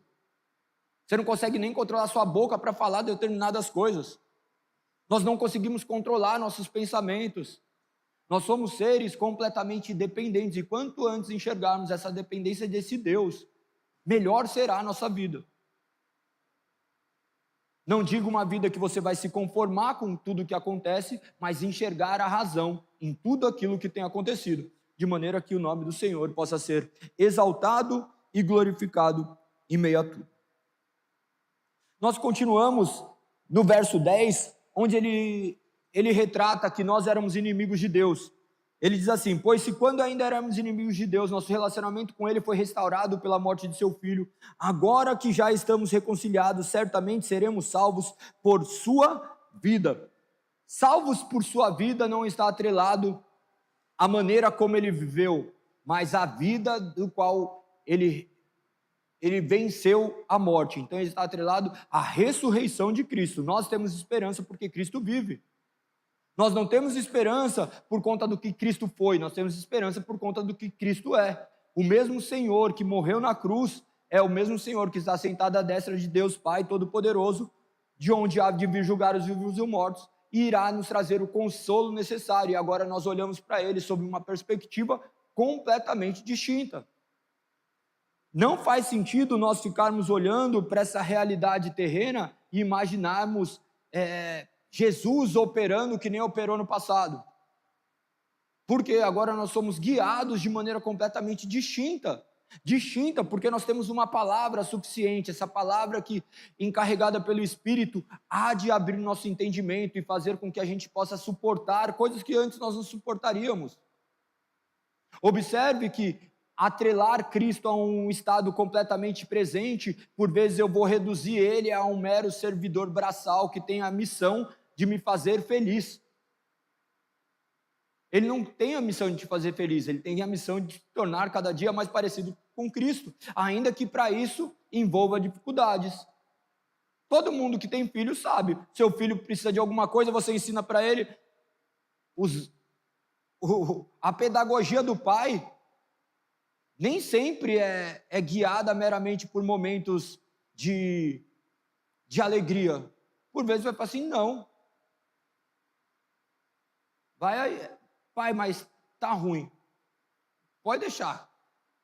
Você não consegue nem controlar sua boca para falar determinadas coisas. Nós não conseguimos controlar nossos pensamentos. Nós somos seres completamente dependentes. E quanto antes enxergarmos essa dependência desse Deus, melhor será a nossa vida. Não digo uma vida que você vai se conformar com tudo o que acontece, mas enxergar a razão em tudo aquilo que tem acontecido, de maneira que o nome do Senhor possa ser exaltado e glorificado em meio a tudo. Nós continuamos no verso 10, onde ele retrata que nós éramos inimigos de Deus. Ele diz assim, pois se quando ainda éramos inimigos de Deus, nosso relacionamento com Ele foi restaurado pela morte de seu Filho, agora que já estamos reconciliados, certamente seremos salvos por sua vida. Salvos por sua vida não está atrelado à maneira como ele viveu, mas à vida do qual ele venceu a morte. Então ele está atrelado à ressurreição de Cristo. Nós temos esperança porque Cristo vive. Nós não temos esperança por conta do que Cristo foi, nós temos esperança por conta do que Cristo é. O mesmo Senhor que morreu na cruz é o mesmo Senhor que está sentado à destra de Deus Pai Todo-Poderoso, de onde há de vir julgar os vivos e os mortos. e irá nos trazer o consolo necessário. E agora nós olhamos para ele sob uma perspectiva completamente distinta. Não faz sentido nós ficarmos olhando para essa realidade terrena e imaginarmos Jesus operando que nem operou no passado. Porque agora nós somos guiados de maneira completamente distinta. Distinta, porque nós temos uma palavra suficiente, essa palavra que, encarregada pelo Espírito, há de abrir nosso entendimento e fazer com que a gente possa suportar coisas que antes nós não suportaríamos. Observe que atrelar Cristo a um estado completamente presente, por vezes eu vou reduzir ele a um mero servidor braçal que tem a missão de me fazer feliz. Ele não tem a missão de te fazer feliz, ele tem a missão de te tornar cada dia mais parecido com Cristo, ainda que para isso envolva dificuldades. Todo mundo que tem filho sabe, seu filho precisa de alguma coisa, você ensina para ele. A pedagogia do pai nem sempre é guiada meramente por momentos de alegria. Por vezes vai falar assim, não. Vai aí, pai, mas tá ruim. Pode deixar,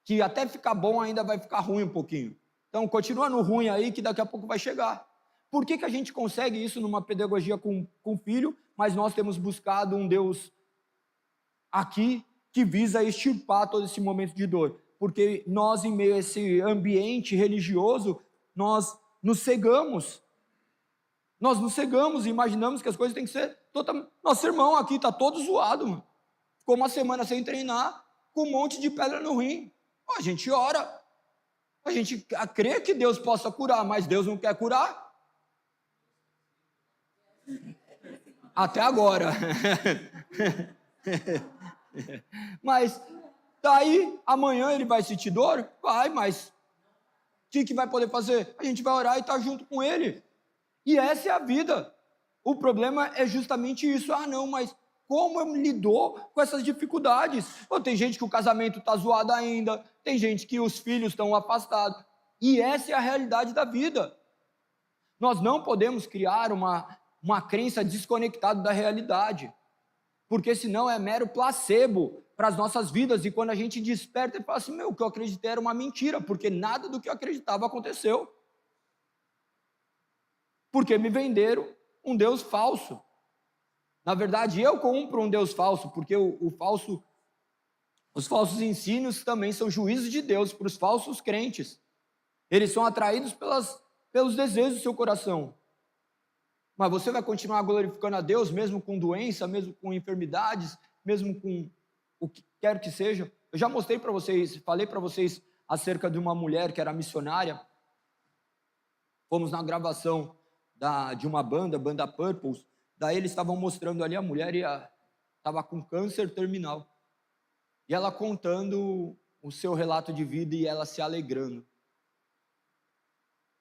que até ficar bom ainda vai ficar ruim um pouquinho. Então continua no ruim aí que daqui a pouco vai chegar. Por que a gente consegue isso numa pedagogia com filho, mas nós temos buscado um Deus aqui que visa extirpar todo esse momento de dor? Porque nós, em meio a esse ambiente religioso, nós nos cegamos. Nós nos cegamos e imaginamos que as coisas têm que ser totalmente... Nosso irmão aqui está todo zoado, mano. Ficou uma semana sem treinar, com um monte de pedra no rim. A gente ora, a gente crê que Deus possa curar, mas Deus não quer curar. Até agora. Mas daí, amanhã ele vai sentir dor? Vai, mas o que vai poder fazer? A gente vai orar e estar junto com ele. E essa é a vida. O problema é justamente isso. Não, mas como eu lidou com essas dificuldades? Tem gente que o casamento está zoado ainda, tem gente que os filhos estão afastados. E essa é a realidade da vida. Nós não podemos criar uma crença desconectada da realidade, porque senão é mero placebo para as nossas vidas, e quando a gente desperta e fala assim, o que eu acreditei era uma mentira, porque nada do que eu acreditava aconteceu. Porque me venderam um Deus falso. Na verdade, eu compro um Deus falso, porque os falsos ensinos também são juízos de Deus para os falsos crentes. Eles são atraídos pelos desejos do seu coração. Mas você vai continuar glorificando a Deus, mesmo com doença, mesmo com enfermidades, mesmo com o que quer que seja. Eu já mostrei para vocês, falei para vocês acerca de uma mulher que era missionária. Fomos na gravação de uma banda Purples. Daí eles estavam mostrando ali a mulher estava com câncer terminal. E ela contando o seu relato de vida e ela se alegrando.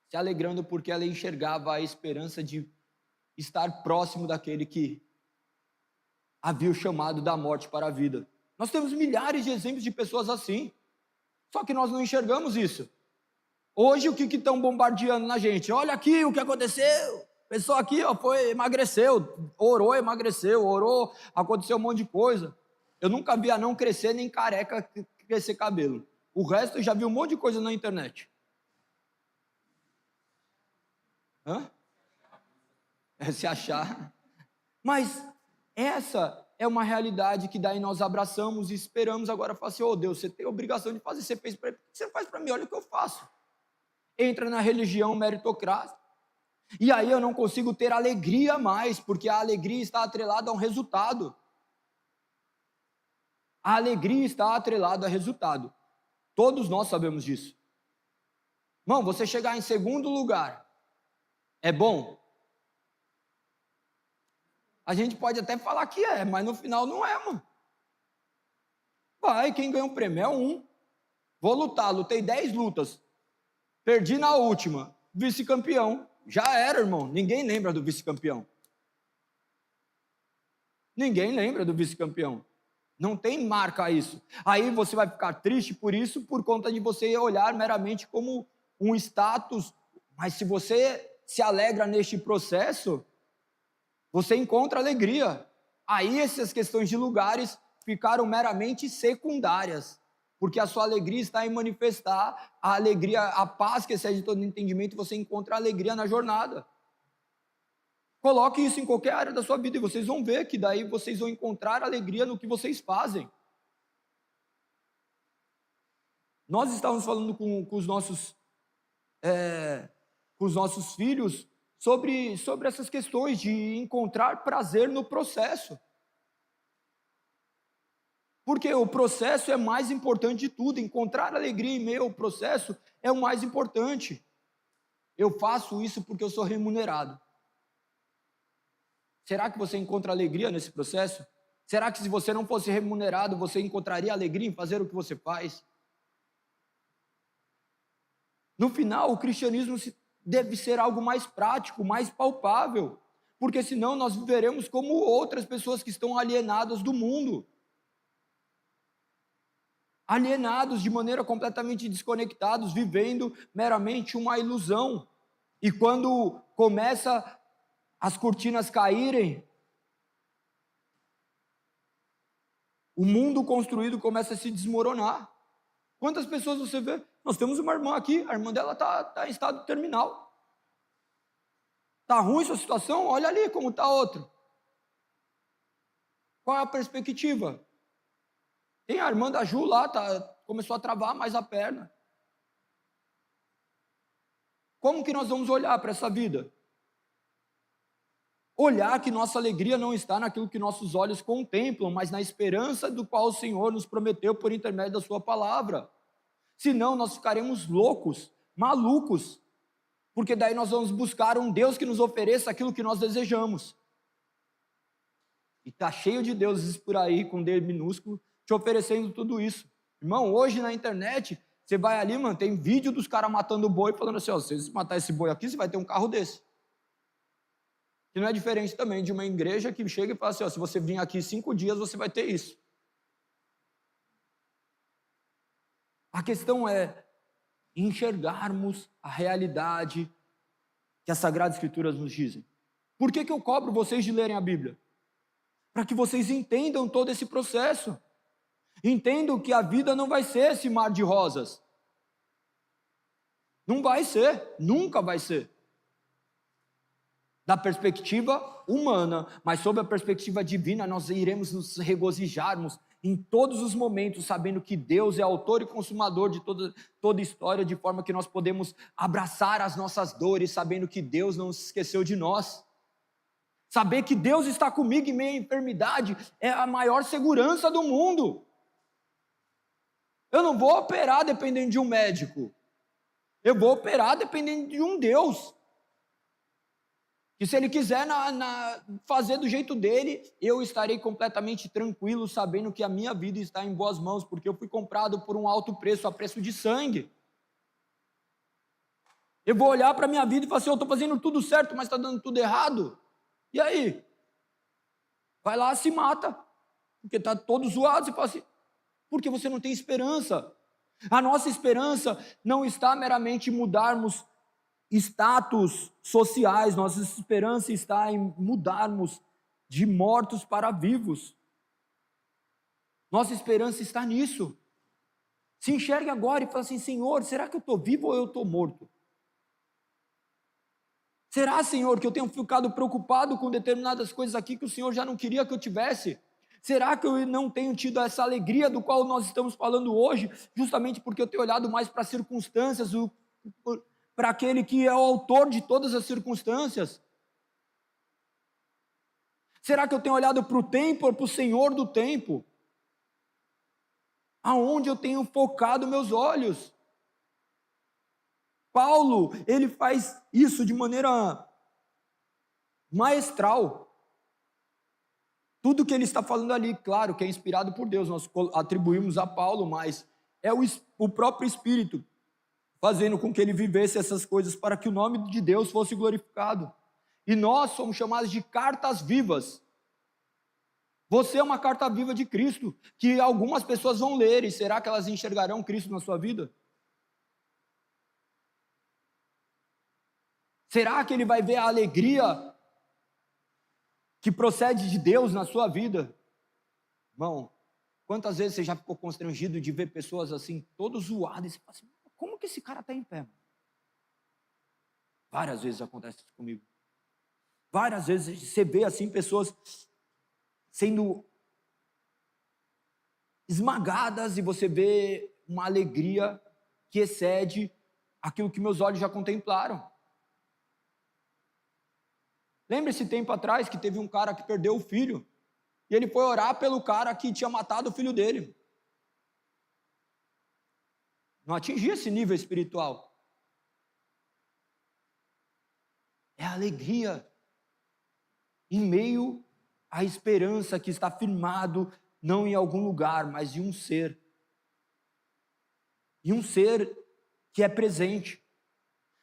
Se alegrando porque ela enxergava a esperança de estar próximo daquele que havia o chamado da morte para a vida. Nós temos milhares de exemplos de pessoas assim, só que nós não enxergamos isso. Hoje o que estão bombardeando na gente? Olha aqui o que aconteceu, a pessoa aqui emagreceu, orou, aconteceu um monte de coisa. Eu nunca vi anão crescer, nem careca crescer cabelo. O resto eu já vi um monte de coisa na internet. Se achar. Mas essa é uma realidade que daí nós abraçamos e esperamos agora falar assim, Deus, você tem a obrigação de fazer, você fez para mim, você faz para mim, olha o que eu faço. Entra na religião meritocrática. E aí eu não consigo ter alegria mais, porque a alegria está atrelada a um resultado. A alegria está atrelada a resultado. Todos nós sabemos disso. Irmão, você chegar em segundo lugar é bom? A gente pode até falar que mas no final não é, mano. Quem ganhou o prêmio é um. Vou lutar, lutei 10 lutas. Perdi na última, vice-campeão. Já era, irmão. Ninguém lembra do vice-campeão. Ninguém lembra do vice-campeão. Não tem marca isso. Aí você vai ficar triste por isso, por conta de você olhar meramente como um status. Mas se você se alegra neste processo, você encontra alegria. Aí essas questões de lugares ficaram meramente secundárias, porque a sua alegria está em manifestar a alegria, a paz que excede todo entendimento, você encontra alegria na jornada. Coloque isso em qualquer área da sua vida e vocês vão ver que daí vocês vão encontrar alegria no que vocês fazem. Nós estávamos falando com os nossos filhos sobre essas questões de encontrar prazer no processo. Porque o processo é mais importante de tudo, encontrar alegria em meio ao processo é o mais importante. Eu faço isso porque eu sou remunerado. Será que você encontra alegria nesse processo? Será que se você não fosse remunerado, você encontraria alegria em fazer o que você faz? No final, o cristianismo deve ser algo mais prático, mais palpável, porque senão nós viveremos como outras pessoas que estão alienadas do mundo. Alienados de maneira completamente desconectados, vivendo meramente uma ilusão. E quando começa as cortinas caírem, o mundo construído começa a se desmoronar. Quantas pessoas você vê? Nós temos uma irmã aqui, a irmã dela está em estado terminal. Está ruim sua situação? Olha ali como está outro. Qual é a perspectiva? Tem a irmã da Ju lá, começou a travar mais a perna. Como que nós vamos olhar para essa vida? Olhar que nossa alegria não está naquilo que nossos olhos contemplam, mas na esperança do qual o Senhor nos prometeu por intermédio da sua palavra. Senão nós ficaremos loucos, malucos, porque daí nós vamos buscar um Deus que nos ofereça aquilo que nós desejamos. E está cheio de deuses por aí, com D minúsculo, te oferecendo tudo isso. Irmão, hoje na internet, você vai ali, mano, tem vídeo dos caras matando o boi, falando assim, ó, se você matar esse boi aqui, você vai ter um carro desse. Que não é diferente também de uma igreja que chega e fala assim, ó, se você vir aqui 5 dias, você vai ter isso. A questão é enxergarmos a realidade que as Sagradas Escrituras nos dizem. Por que eu cobro vocês de lerem a Bíblia? Para que vocês entendam todo esse processo. Entendam que a vida não vai ser esse mar de rosas. Não vai ser, nunca vai ser. Da perspectiva humana, mas sob a perspectiva divina, nós iremos nos regozijarmos em todos os momentos, sabendo que Deus é autor e consumador de toda história, de forma que nós podemos abraçar as nossas dores, sabendo que Deus não se esqueceu de nós. Saber que Deus está comigo em meio à enfermidade é a maior segurança do mundo. Eu não vou operar dependendo de um médico. Eu vou operar dependendo de um Deus. Que se Ele quiser fazer do jeito dele, eu estarei completamente tranquilo, sabendo que a minha vida está em boas mãos, porque eu fui comprado por um alto preço, a preço de sangue. Eu vou olhar para a minha vida e falar assim, eu estou fazendo tudo certo, mas está dando tudo errado. E aí? Vai lá, se mata, porque está todo zoado, você fala assim, porque você não tem esperança. A nossa esperança não está meramente em mudarmos status sociais, nossa esperança está em mudarmos de mortos para vivos. Nossa esperança está nisso. Se enxergue agora e fala assim, Senhor, será que eu estou vivo ou eu estou morto? Será, Senhor, que eu tenho ficado preocupado com determinadas coisas aqui que o Senhor já não queria que eu tivesse? Será que eu não tenho tido essa alegria do qual nós estamos falando hoje, justamente porque eu tenho olhado mais para as circunstâncias, para aquele que é o autor de todas as circunstâncias? Será que eu tenho olhado para o tempo ou para o Senhor do tempo? Aonde eu tenho focado meus olhos? Paulo, ele faz isso de maneira maestral. Tudo que ele está falando ali, claro, que é inspirado por Deus, nós atribuímos a Paulo, mas é o próprio Espírito fazendo com que ele vivesse essas coisas para que o nome de Deus fosse glorificado. E nós somos chamados de cartas vivas. Você é uma carta viva de Cristo, que algumas pessoas vão ler, e será que elas enxergarão Cristo na sua vida? Será que ele vai ver a alegria que procede de Deus na sua vida. Irmão, quantas vezes você já ficou constrangido de ver pessoas assim, todas zoadas, e você fala assim, como que esse cara está em pé? Várias vezes acontece isso comigo. Várias vezes você vê assim pessoas sendo esmagadas e você vê uma alegria que excede aquilo que meus olhos já contemplaram. Lembra esse tempo atrás que teve um cara que perdeu o filho e ele foi orar pelo cara que tinha matado o filho dele. Não atingia esse nível espiritual. É a alegria em meio à esperança que está firmado não em algum lugar, mas em um ser. E um ser que é presente.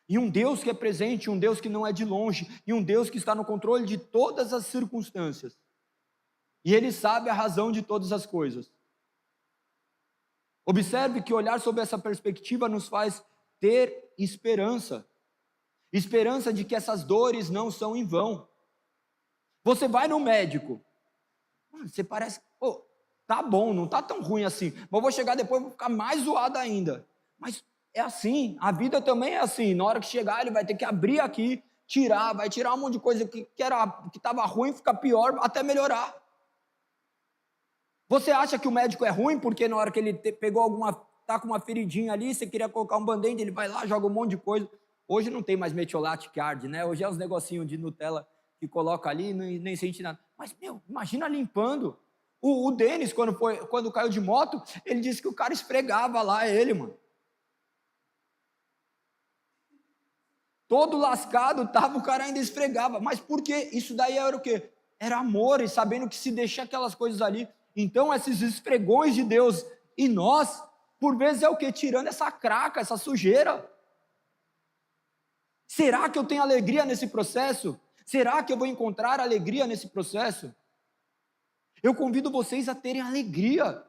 E um Deus que é presente, um Deus que não é de longe, e um Deus que está no controle de todas as circunstâncias. E Ele sabe a razão de todas as coisas. Observe que olhar sob essa perspectiva nos faz ter esperança. Esperança de que essas dores não são em vão. Você vai no médico, você parece, tá bom, não tá tão ruim assim, mas eu vou chegar depois e vou ficar mais zoado ainda. Mas é assim, a vida também é assim, na hora que chegar ele vai ter que abrir aqui, vai tirar um monte de coisa que estava ruim, fica pior, até melhorar. Você acha que o médico é ruim porque na hora que ele tá com uma feridinha ali, você queria colocar um band-aid, ele vai lá, joga um monte de coisa. Hoje não tem mais metiolate que arde, né? Hoje é os negocinhos de Nutella que coloca ali e nem sente nada. Mas, imagina limpando. O Denis, quando caiu de moto, ele disse que o cara esfregava lá ele, mano. Todo lascado tava, o cara ainda esfregava. Mas por quê? Isso daí era o quê? Era amor, e sabendo que se deixar aquelas coisas ali. Então, esses esfregões de Deus e nós, por vezes é o quê? Tirando essa craca, essa sujeira. Será que eu tenho alegria nesse processo? Será que eu vou encontrar alegria nesse processo? Eu convido vocês a terem alegria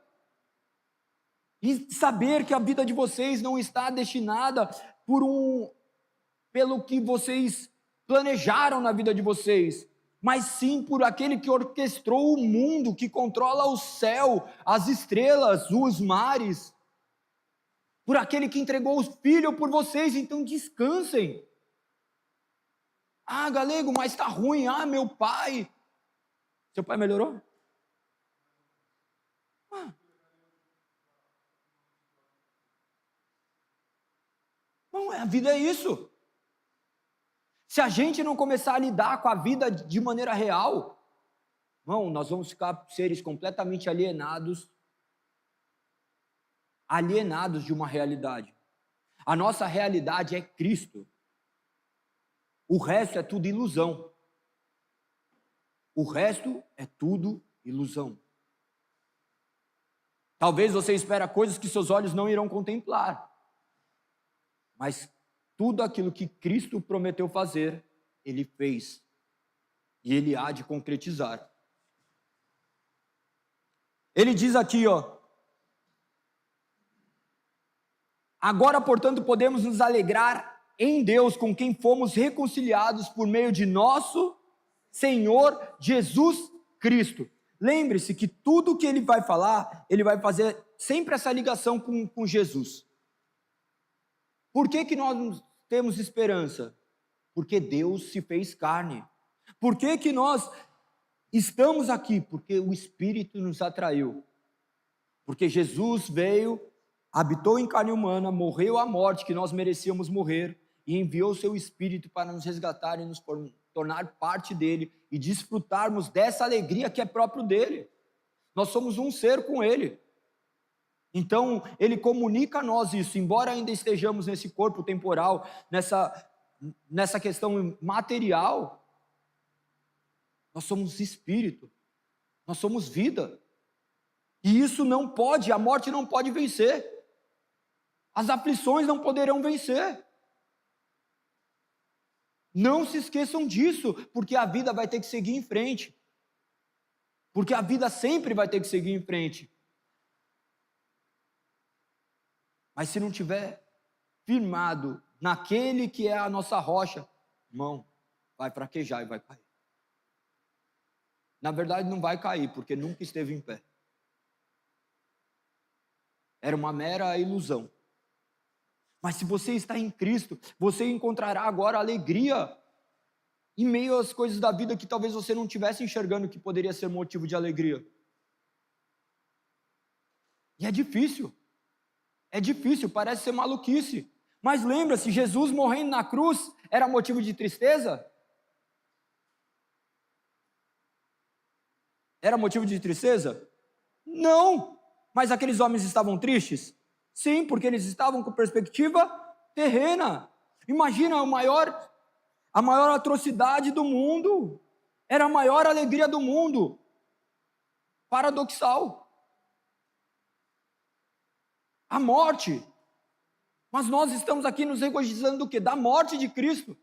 e saber que a vida de vocês não está destinada pelo que vocês planejaram na vida de vocês, mas sim por aquele que orquestrou o mundo, que controla o céu, as estrelas, os mares, por aquele que entregou o Filho por vocês. Então descansem. Galego, mas está ruim. Meu pai. Seu pai melhorou? Não, a vida é isso. Se a gente não começar a lidar com a vida de maneira real, nós vamos ficar seres completamente alienados de uma realidade. A nossa realidade é Cristo. O resto é tudo ilusão. O resto é tudo ilusão. Talvez você espere coisas que seus olhos não irão contemplar. Mas tudo aquilo que Cristo prometeu fazer, Ele fez. E Ele há de concretizar. Ele diz aqui, agora, portanto, podemos nos alegrar em Deus, com quem fomos reconciliados por meio de nosso Senhor Jesus Cristo. Lembre-se que tudo que ele vai falar, ele vai fazer sempre essa ligação com Jesus. Por que nós temos esperança? Porque Deus se fez carne. Por que nós estamos aqui? Porque o Espírito nos atraiu. Porque Jesus veio, habitou em carne humana, morreu a morte que nós merecíamos morrer, e enviou o seu Espírito para nos resgatar e nos tornar parte dele e desfrutarmos dessa alegria que é próprio dele. Nós somos um ser com ele. Então, ele comunica a nós isso, embora ainda estejamos nesse corpo temporal, nessa questão material, nós somos espírito, nós somos vida. E isso a morte não pode vencer. As aflições não poderão vencer. Não se esqueçam disso, porque a vida vai ter que seguir em frente. Porque a vida sempre vai ter que seguir em frente. Mas se não tiver firmado naquele que é a nossa rocha, irmão, vai fraquejar e vai cair. Na verdade, não vai cair, porque nunca esteve em pé. Era uma mera ilusão. Mas se você está em Cristo, você encontrará agora alegria em meio às coisas da vida que talvez você não estivesse enxergando que poderia ser motivo de alegria. E é difícil, parece ser maluquice. Mas lembra-se, Jesus morrendo na cruz era motivo de tristeza? Era motivo de tristeza? Não! Mas aqueles homens estavam tristes? Sim, porque eles estavam com perspectiva terrena. Imagina a maior atrocidade do mundo. Era a maior alegria do mundo. Paradoxal. A morte. Mas nós estamos aqui nos regozijando do quê? Da morte de Cristo.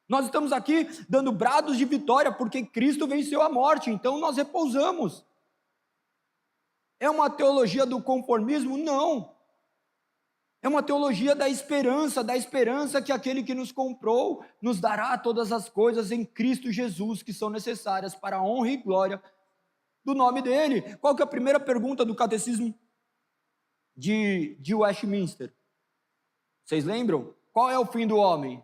Nós estamos aqui dando brados de vitória porque Cristo venceu a morte, então nós repousamos. É uma teologia do conformismo? Não. É uma teologia da esperança que aquele que nos comprou nos dará todas as coisas em Cristo Jesus que são necessárias para a honra e glória do nome dele. Qual que é a primeira pergunta do catecismo de Westminster? Vocês lembram? Qual é o fim do homem?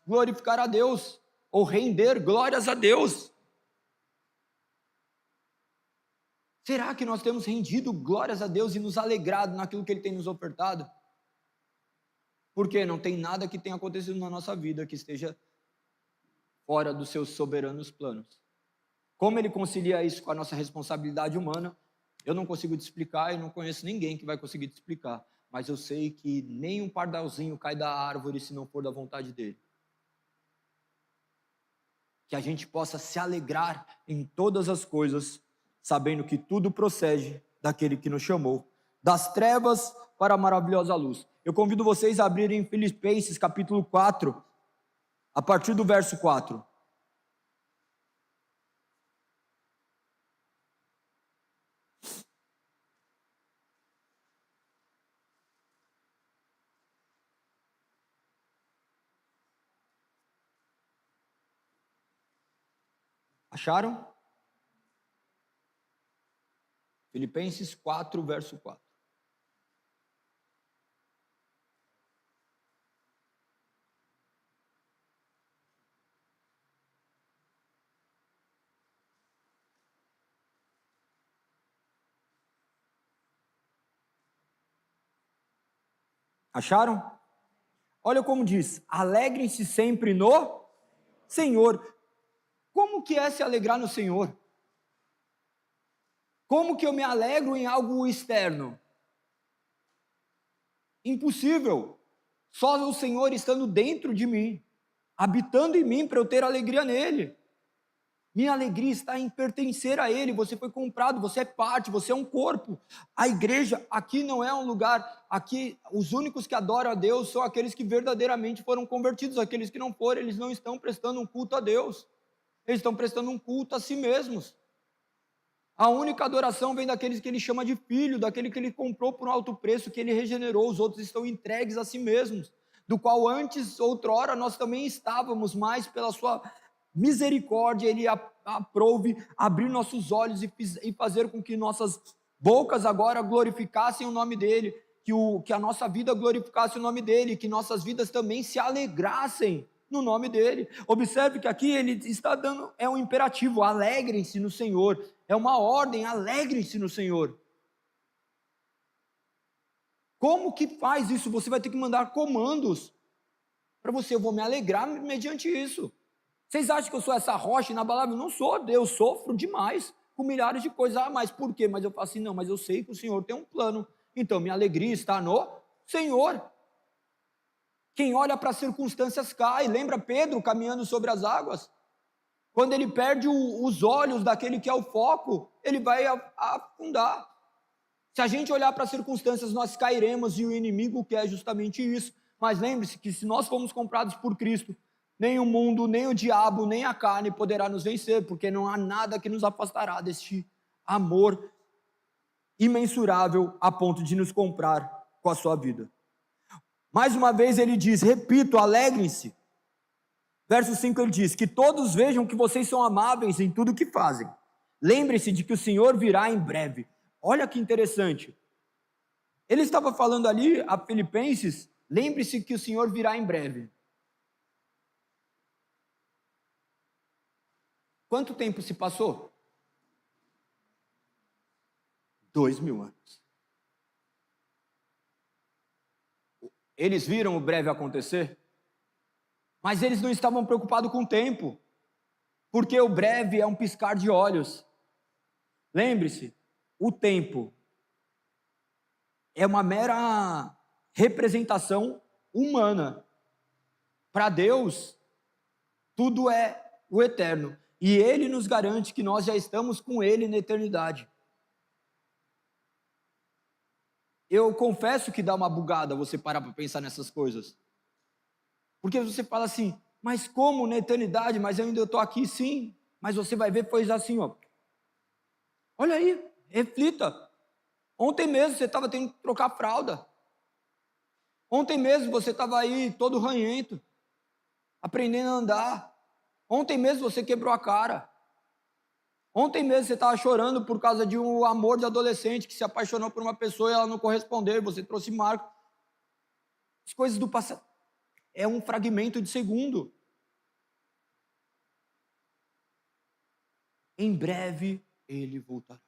Glorificar a Deus, ou render glórias a Deus. Será que nós temos rendido glórias a Deus e nos alegrado naquilo que Ele tem nos ofertado? Porque não tem nada que tenha acontecido na nossa vida que esteja fora dos seus soberanos planos. Como Ele concilia isso com a nossa responsabilidade humana, eu não consigo te explicar e não conheço ninguém que vai conseguir te explicar. Mas eu sei que nem um pardalzinho cai da árvore se não for da vontade dEle. Que a gente possa se alegrar em todas as coisas, sabendo que tudo procede daquele que nos chamou, das trevas para a maravilhosa luz. Eu convido vocês a abrirem Filipenses capítulo 4, a partir do verso 4. Acharam? Filipenses 4, verso 4. Acharam? Olha como diz: alegrem-se sempre no Senhor. Como que é se alegrar no Senhor? Como que eu me alegro em algo externo? Impossível. Só o Senhor estando dentro de mim, habitando em mim para eu ter alegria nele. Minha alegria está em pertencer a Ele. Você foi comprado, você é parte, você é um corpo. A igreja aqui não é um lugar, aqui os únicos que adoram a Deus são aqueles que verdadeiramente foram convertidos. Aqueles que não foram, eles não estão prestando um culto a Deus. Eles estão prestando um culto a si mesmos. A única adoração vem daqueles que Ele chama de filho, daquele que Ele comprou por um alto preço, que Ele regenerou. Os outros estão entregues a si mesmos, do qual antes, outrora, nós também estávamos, mas pela sua misericórdia, Ele aprove abrir nossos olhos e fazer com que nossas bocas agora glorificassem o nome dEle, que a nossa vida glorificasse o nome dEle, que nossas vidas também se alegrassem no nome dEle. Observe que aqui Ele está dando, é um imperativo: alegrem-se no Senhor, é uma ordem, alegrem-se no Senhor. Como que faz isso? Você vai ter que mandar comandos para você. Eu vou me alegrar mediante isso. Vocês acham que eu sou essa rocha inabalável? Não sou. Eu sofro demais com milhares de coisas. Ah, mas por quê? Mas eu falo assim, não, mas eu sei que o Senhor tem um plano. Então, minha alegria está no Senhor. Quem olha para as circunstâncias cai. Lembra Pedro caminhando sobre as águas? Quando ele perde os olhos daquele que é o foco, ele vai afundar. Se a gente olhar para as circunstâncias, nós cairemos, e o inimigo quer justamente isso. Mas lembre-se que se nós fomos comprados por Cristo, nem o mundo, nem o diabo, nem a carne poderá nos vencer, porque não há nada que nos afastará deste amor imensurável a ponto de nos comprar com a sua vida. Mais uma vez ele diz, repito, alegrem-se. Verso 5 ele diz: que todos vejam que vocês são amáveis em tudo que fazem. Lembre-se de que o Senhor virá em breve. Olha que interessante. Ele estava falando ali a Filipenses: lembre-se que o Senhor virá em breve. Quanto tempo se passou? 2000 anos. Eles viram o breve acontecer, mas eles não estavam preocupados com o tempo, porque o breve é um piscar de olhos. Lembre-se, o tempo é uma mera representação humana. Para Deus, tudo é o eterno. E Ele nos garante que nós já estamos com Ele na eternidade. Eu confesso que dá uma bugada você parar para pensar nessas coisas. Porque você fala assim, mas como na eternidade? Mas eu ainda estou aqui, sim. Mas você vai ver, foi assim, ó. Olha aí, reflita. Ontem mesmo você estava tendo que trocar fralda. Ontem mesmo você estava aí todo ranhento, aprendendo a andar. Ontem mesmo você quebrou a cara. Ontem mesmo você estava chorando por causa de um amor de adolescente que se apaixonou por uma pessoa e ela não correspondeu, e você trouxe marco. As coisas do passado. É um fragmento de segundo. Em breve ele voltará.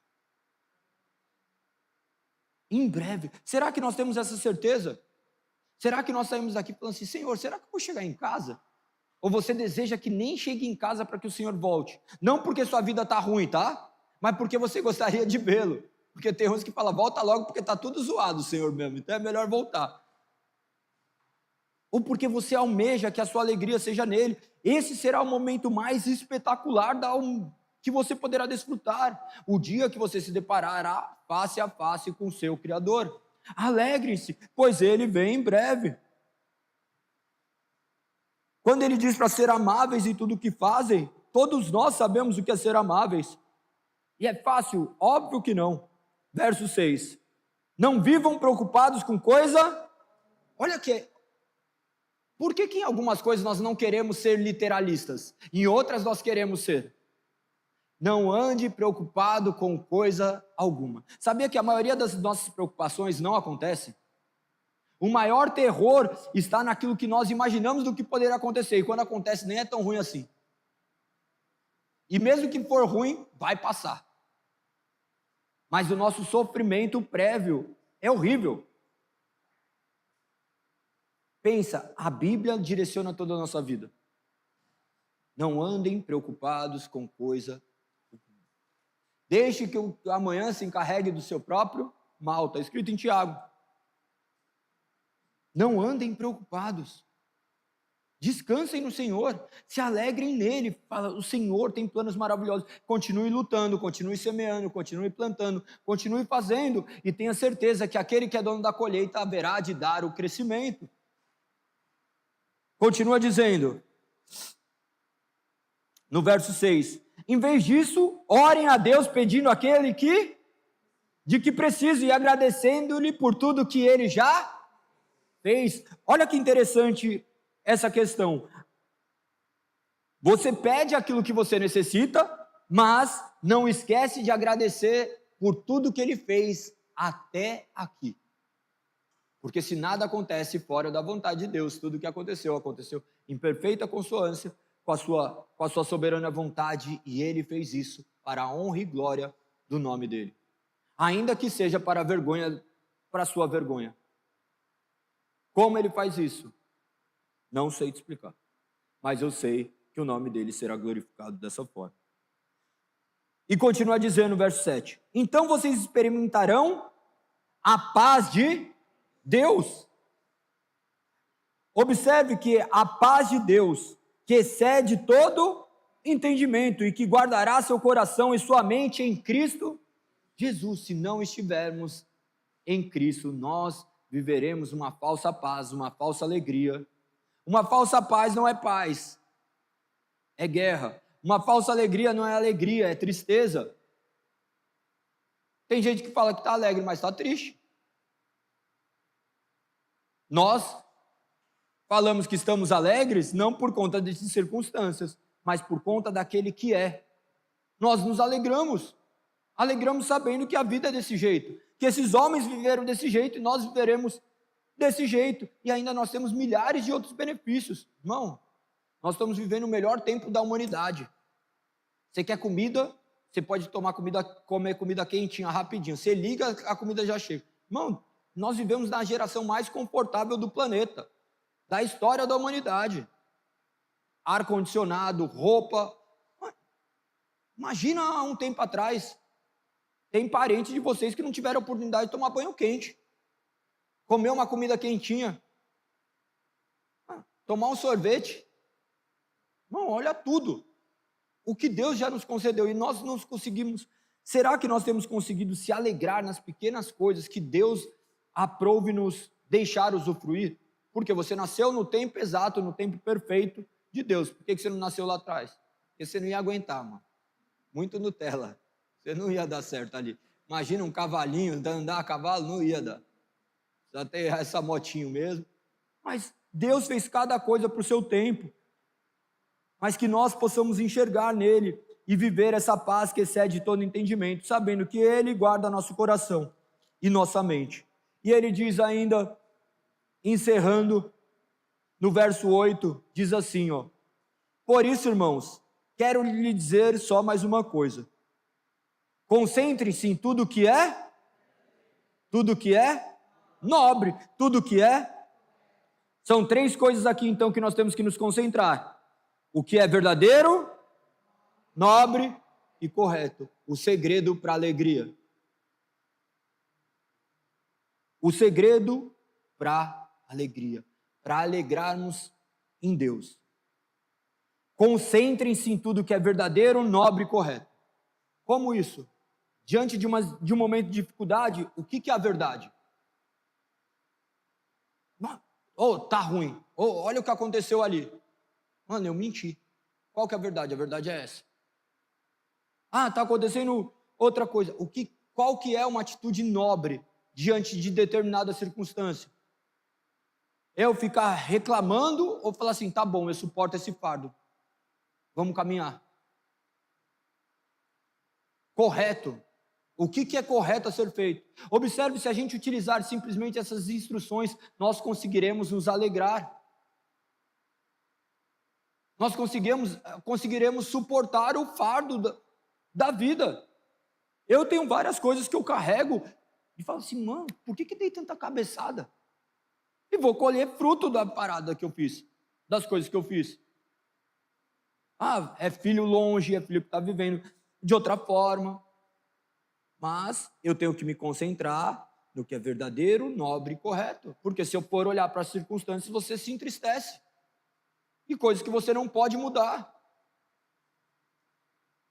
Em breve. Será que nós temos essa certeza? Será que nós saímos daqui falando assim, Senhor, será que eu vou chegar em casa? Ou você deseja que nem chegue em casa para que o Senhor volte? Não porque sua vida está ruim, tá? Mas porque você gostaria de vê-lo. Porque tem uns que falam, volta logo porque está tudo zoado, Senhor mesmo. Então é melhor voltar. Ou porque você almeja que a sua alegria seja nele. Esse será o momento mais espetacular que você poderá desfrutar. O dia que você se deparará face a face com o seu Criador. Alegre-se, pois ele vem em breve. Quando ele diz para ser amáveis em tudo o que fazem, todos nós sabemos o que é ser amáveis. E é fácil? Óbvio que não. Verso 6. Não vivam preocupados com coisa... Olha que... Por que em algumas coisas nós não queremos ser literalistas? Em outras nós queremos ser? Não ande preocupado com coisa alguma. Sabia que a maioria das nossas preocupações não acontece? O maior terror está naquilo que nós imaginamos do que poderia acontecer. E quando acontece, nem é tão ruim assim. E mesmo que for ruim, vai passar. Mas o nosso sofrimento prévio é horrível. Pensa, a Bíblia direciona toda a nossa vida. Não andem preocupados com coisa alguma. Deixe que o amanhã se encarregue do seu próprio mal. Está escrito em Tiago. Não andem preocupados. Descansem no Senhor. Se alegrem nele. Fala, o Senhor tem planos maravilhosos. Continue lutando, continue semeando, continue plantando, continue fazendo. E tenha certeza que aquele que é dono da colheita haverá de dar o crescimento. Continua dizendo, no verso 6. Em vez disso, orem a Deus pedindo aquele de que precisa e agradecendo-lhe por tudo que ele já fez. Olha que interessante essa questão. Você pede aquilo que você necessita, mas não esquece de agradecer por tudo que ele fez até aqui. Porque se nada acontece fora da vontade de Deus, tudo que aconteceu em perfeita consonância com a sua soberana vontade, e ele fez isso para a honra e glória do nome dele. Ainda que seja para a vergonha, para a sua vergonha. Como ele faz isso? Não sei te explicar. Mas eu sei que o nome dele será glorificado dessa forma. E continua dizendo no verso 7. Então vocês experimentarão a paz de Deus. Observe que a paz de Deus, que excede todo entendimento e que guardará seu coração e sua mente em Cristo Jesus. Se não estivermos em Cristo, nós viveremos uma falsa paz, uma falsa alegria. Uma falsa paz não é paz, é guerra. Uma falsa alegria não é alegria, é tristeza. Tem gente que fala que está alegre, mas está triste. Nós falamos que estamos alegres não por conta de circunstâncias, mas por conta daquele que é. Nós nos alegramos sabendo que a vida é desse jeito, que esses homens viveram desse jeito e nós viveremos desse jeito, e ainda nós temos milhares de outros benefícios. Irmão, nós estamos vivendo o melhor tempo da humanidade. Você quer comida? Você pode comer comida quentinha rapidinho. Você liga, a comida já chega. Irmão, nós vivemos na geração mais confortável do planeta, da história da humanidade. Ar-condicionado, roupa. Imagina há um tempo atrás, tem parentes de vocês que não tiveram oportunidade de tomar banho quente, comer uma comida quentinha, tomar um sorvete. Irmão, olha tudo. O que Deus já nos concedeu e nós não conseguimos. Será que nós temos conseguido se alegrar nas pequenas coisas que Deus aprove nos deixar usufruir? Porque você nasceu no tempo exato, no tempo perfeito de Deus. Por que você não nasceu lá atrás? Porque você não ia aguentar, mano. Muito Nutella. Você não ia dar certo ali. Imagina um cavalinho, andar a cavalo, não ia dar. Já tem essa motinho mesmo. Mas Deus fez cada coisa para o seu tempo. Mas que nós possamos enxergar nele e viver essa paz que excede todo entendimento, sabendo que ele guarda nosso coração e nossa mente. E ele diz ainda, encerrando, no verso 8, diz assim, ó: por isso, irmãos, quero lhe dizer só mais uma coisa. Concentre-se em tudo que é nobre, tudo que é. São 3 coisas aqui então que nós temos que nos concentrar. O que é verdadeiro, nobre e correto. O segredo para a alegria. O segredo para a alegria. Para alegrarmos em Deus. Concentrem-se em tudo que é verdadeiro, nobre e correto. Como isso? Diante de um momento de dificuldade, o que é a verdade? Tá ruim. Olha o que aconteceu ali. Mano, eu menti. Qual que é a verdade? A verdade é essa. Tá acontecendo outra coisa. Qual que é uma atitude nobre diante de determinada circunstância? Eu ficar reclamando ou falar assim, tá bom, eu suporto esse fardo. Vamos caminhar. Correto. O que é correto a ser feito? Observe, se a gente utilizar simplesmente essas instruções, nós conseguiremos nos alegrar. Nós conseguiremos suportar o fardo da vida. Eu tenho várias coisas que eu carrego e falo assim, mano, por que dei tanta cabeçada? E vou colher fruto da parada que eu fiz, das coisas que eu fiz. É filho longe, é filho que está vivendo de outra forma. Mas eu tenho que me concentrar no que é verdadeiro, nobre e correto. Porque se eu for olhar para as circunstâncias, você se entristece. E coisas que você não pode mudar.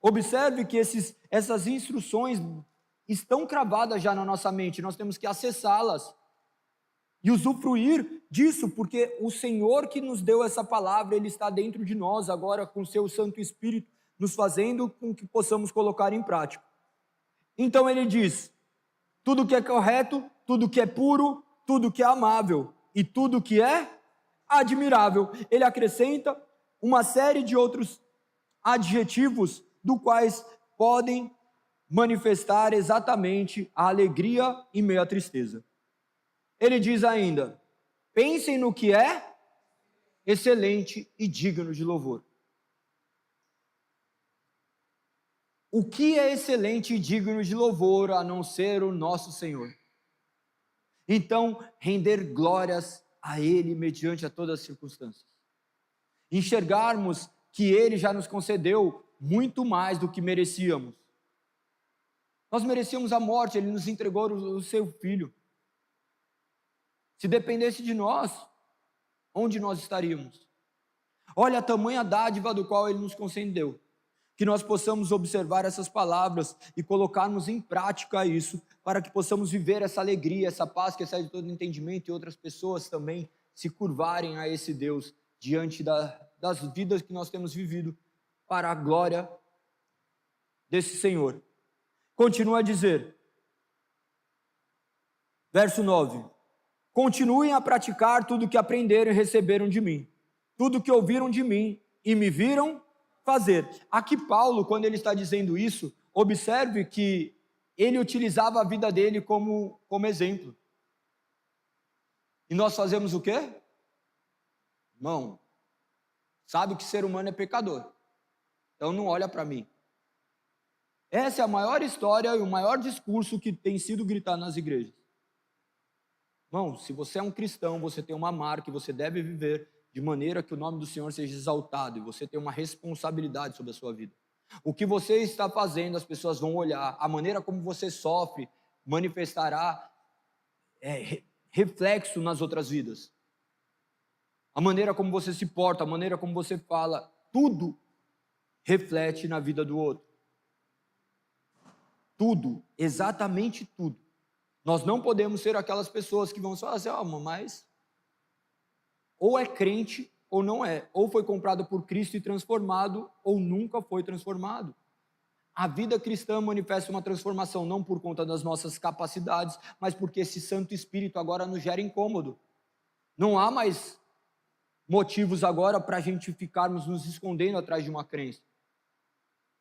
Observe que essas instruções estão cravadas já na nossa mente, nós temos que acessá-las e usufruir disso, porque o Senhor que nos deu essa palavra, Ele está dentro de nós agora com o seu Santo Espírito, nos fazendo com que possamos colocar em prática. Então ele diz, tudo que é correto, tudo que é puro, tudo que é amável e tudo que é admirável. Ele acrescenta uma série de outros adjetivos do quais podem manifestar exatamente a alegria em meio à tristeza. Ele diz ainda, pensem no que é excelente e digno de louvor. O que é excelente e digno de louvor a não ser o nosso Senhor? Então, render glórias a Ele mediante a todas as circunstâncias. Enxergarmos que Ele já nos concedeu muito mais do que merecíamos. Nós merecíamos a morte, Ele nos entregou o seu Filho. Se dependesse de nós, onde nós estaríamos? Olha a tamanha dádiva do qual Ele nos concedeu. Que nós possamos observar essas palavras e colocarmos em prática isso, para que possamos viver essa alegria, essa paz que excede todo entendimento, e outras pessoas também se curvarem a esse Deus diante das vidas que nós temos vivido, para a glória desse Senhor. Continua a dizer, verso 9, continuem a praticar tudo que aprenderam e receberam de mim, tudo que ouviram de mim e me viram fazer. Aqui Paulo, quando ele está dizendo isso, observe que ele utilizava a vida dele como exemplo. E nós fazemos o quê? Irmão, sabe que ser humano é pecador, então não olha para mim. Essa é a maior história e o maior discurso que tem sido gritado nas igrejas. Irmão, se você é um cristão, você tem uma marca e você deve viver de maneira que o nome do Senhor seja exaltado, e você tem uma responsabilidade sobre a sua vida. O que você está fazendo, as pessoas vão olhar, a maneira como você sofre manifestará reflexo nas outras vidas. A maneira como você se porta, a maneira como você fala, tudo reflete na vida do outro. Tudo, exatamente tudo. Nós não podemos ser aquelas pessoas que vão falar assim, mas ou é crente ou não é, ou foi comprado por Cristo e transformado, ou nunca foi transformado. A vida cristã manifesta uma transformação não por conta das nossas capacidades, mas porque esse Santo Espírito agora nos gera incômodo. Não há mais motivos agora para a gente ficarmos nos escondendo atrás de uma crença.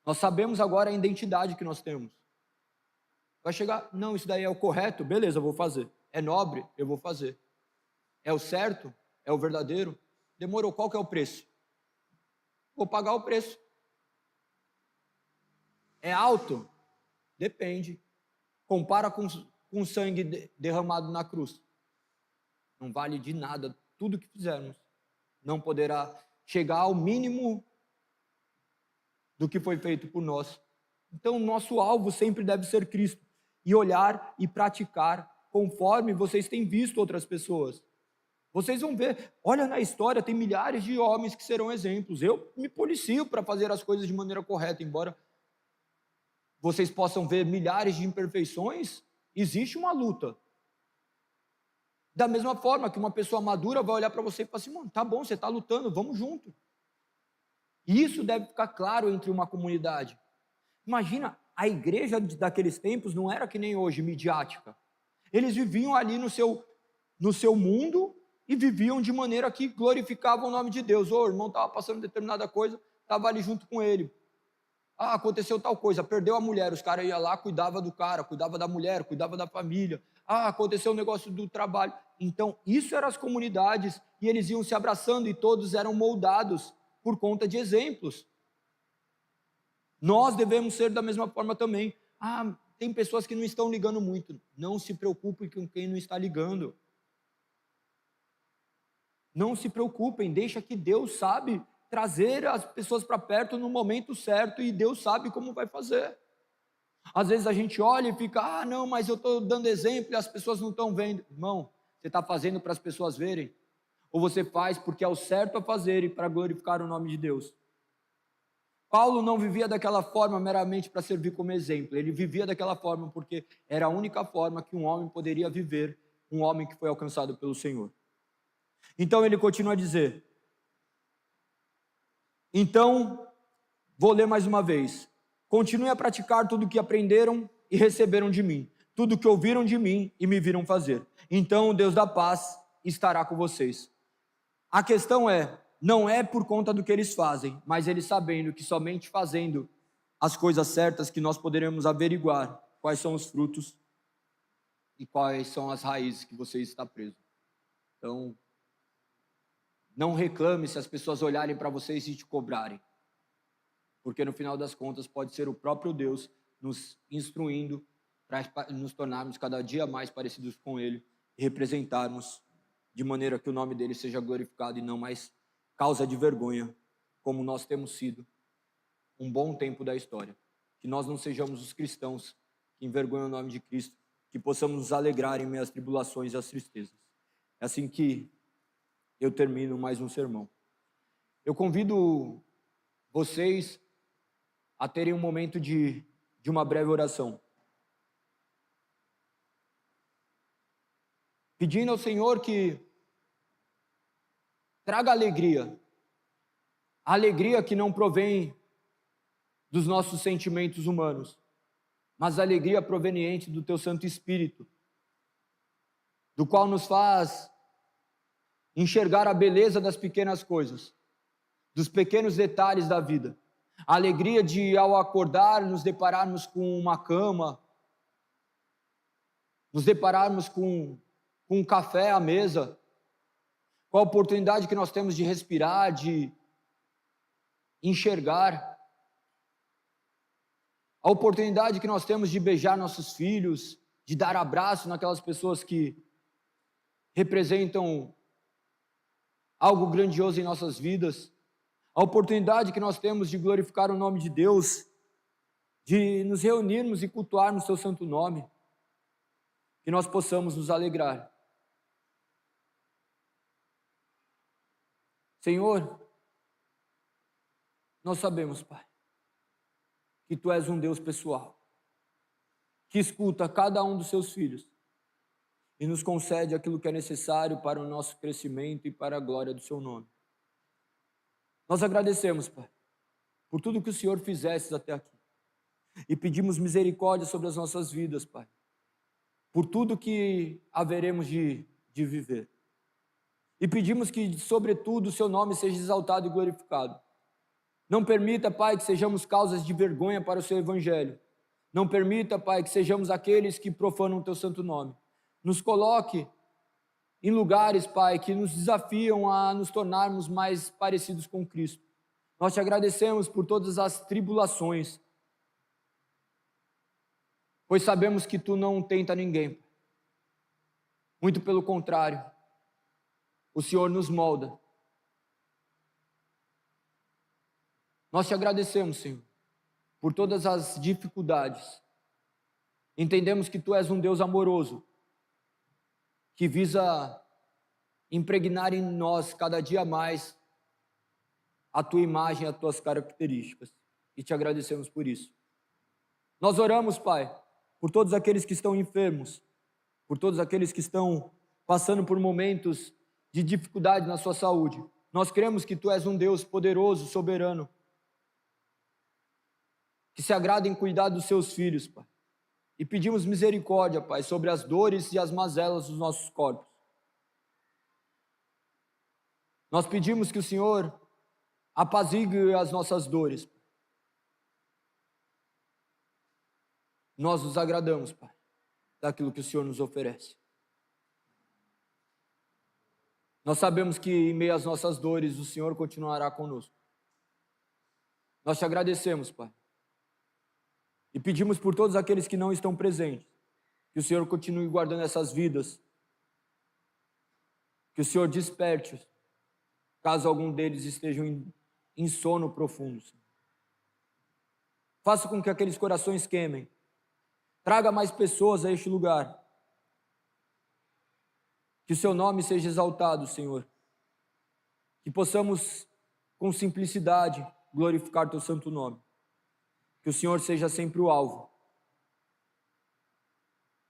Nós sabemos agora a identidade que nós temos. Vai chegar, não, isso daí é o correto, beleza, eu vou fazer. É nobre, eu vou fazer. É o certo? É o verdadeiro? Demorou, qual que é o preço? Vou pagar o preço. É alto? Depende. Compara com sangue derramado na cruz. Não vale de nada tudo que fizermos. Não poderá chegar ao mínimo do que foi feito por nós. Então, nosso alvo sempre deve ser Cristo. E olhar e praticar conforme vocês têm visto outras pessoas. Vocês vão ver, olha na história, tem milhares de homens que serão exemplos. Eu me policio para fazer as coisas de maneira correta, embora vocês possam ver milhares de imperfeições, existe uma luta. Da mesma forma que uma pessoa madura vai olhar para você e falar assim, mano, tá bom, você está lutando, vamos junto. E isso deve ficar claro entre uma comunidade. Imagina, a igreja daqueles tempos não era que nem hoje, midiática. Eles viviam ali no seu mundo e viviam de maneira que glorificavam o nome de Deus. O irmão estava passando determinada coisa, estava ali junto com ele. Aconteceu tal coisa, perdeu a mulher, os caras iam lá, cuidava do cara, cuidava da mulher, cuidava da família. Aconteceu um negócio do trabalho. Então, isso eram as comunidades, e eles iam se abraçando, e todos eram moldados por conta de exemplos. Nós devemos ser da mesma forma também. Tem pessoas que não estão ligando muito. Não se preocupem com quem não está ligando. Não se preocupem, deixa que Deus sabe trazer as pessoas para perto no momento certo, e Deus sabe como vai fazer. Às vezes a gente olha e fica, não, mas eu estou dando exemplo e as pessoas não estão vendo. Irmão, você está fazendo para as pessoas verem? Ou você faz porque é o certo a fazer e para glorificar o nome de Deus? Paulo não vivia daquela forma meramente para servir como exemplo. Ele vivia daquela forma porque era a única forma que um homem poderia viver, um homem que foi alcançado pelo Senhor. Então ele continua a dizer, então, vou ler mais uma vez. Continuem a praticar tudo o que aprenderam e receberam de mim, tudo o que ouviram de mim e me viram fazer. Então o Deus da paz estará com vocês. A questão não é por conta do que eles fazem, mas eles sabendo que somente fazendo as coisas certas que nós poderemos averiguar quais são os frutos e quais são as raízes que você está preso. Então, não reclame se as pessoas olharem para vocês e te cobrarem, porque no final das contas pode ser o próprio Deus nos instruindo para nos tornarmos cada dia mais parecidos com Ele e representarmos de maneira que o nome dele seja glorificado e não mais causa de vergonha, como nós temos sido um bom tempo da história. Que nós não sejamos os cristãos que envergonham o nome de Cristo, que possamos nos alegrar em meio às tribulações e às tristezas. É assim que eu termino mais um sermão. Eu convido vocês a terem um momento de uma breve oração. Pedindo ao Senhor que traga alegria. A alegria que não provém dos nossos sentimentos humanos, mas a alegria proveniente do Teu Santo Espírito, do qual nos faz enxergar a beleza das pequenas coisas, dos pequenos detalhes da vida. A alegria de, ao acordar, nos depararmos com uma cama, nos depararmos com um café à mesa, com a oportunidade que nós temos de respirar, de enxergar, a oportunidade que nós temos de beijar nossos filhos, de dar abraço naquelas pessoas que representam algo grandioso em nossas vidas, a oportunidade que nós temos de glorificar o nome de Deus, de nos reunirmos e cultuarmos o seu santo nome, que nós possamos nos alegrar. Senhor, nós sabemos, Pai, que Tu és um Deus pessoal, que escuta cada um dos Seus filhos e nos concede aquilo que é necessário para o nosso crescimento e para a glória do Seu nome. Nós agradecemos, Pai, por tudo que o Senhor fizeste até aqui e pedimos misericórdia sobre as nossas vidas, Pai, por tudo que haveremos de viver. E pedimos que, sobretudo, o Seu nome seja exaltado e glorificado. Não permita, Pai, que sejamos causas de vergonha para o Seu Evangelho. Não permita, Pai, que sejamos aqueles que profanam o Teu santo nome. Nos coloque em lugares, Pai, que nos desafiam a nos tornarmos mais parecidos com Cristo. Nós Te agradecemos por todas as tribulações, pois sabemos que Tu não tenta ninguém. Muito pelo contrário, o Senhor nos molda. Nós Te agradecemos, Senhor, por todas as dificuldades. Entendemos que Tu és um Deus amoroso, que visa impregnar em nós cada dia mais a Tua imagem, as Tuas características. E Te agradecemos por isso. Nós oramos, Pai, por todos aqueles que estão enfermos, por todos aqueles que estão passando por momentos de dificuldade na sua saúde. Nós cremos que Tu és um Deus poderoso, soberano, que se agrada em cuidar dos Seus filhos, Pai. E pedimos misericórdia, Pai, sobre as dores e as mazelas dos nossos corpos. Nós pedimos que o Senhor apazigue as nossas dores. Nós nos agradamos, Pai, daquilo que o Senhor nos oferece. Nós sabemos que em meio às nossas dores o Senhor continuará conosco. Nós Te agradecemos, Pai. E pedimos por todos aqueles que não estão presentes, que o Senhor continue guardando essas vidas, que o Senhor desperte-os, caso algum deles estejam em sono profundo. Faça com que aqueles corações queimem. Traga mais pessoas a este lugar. Que o Seu nome seja exaltado, Senhor. Que possamos, com simplicidade, glorificar Teu santo nome. Que o Senhor seja sempre o alvo.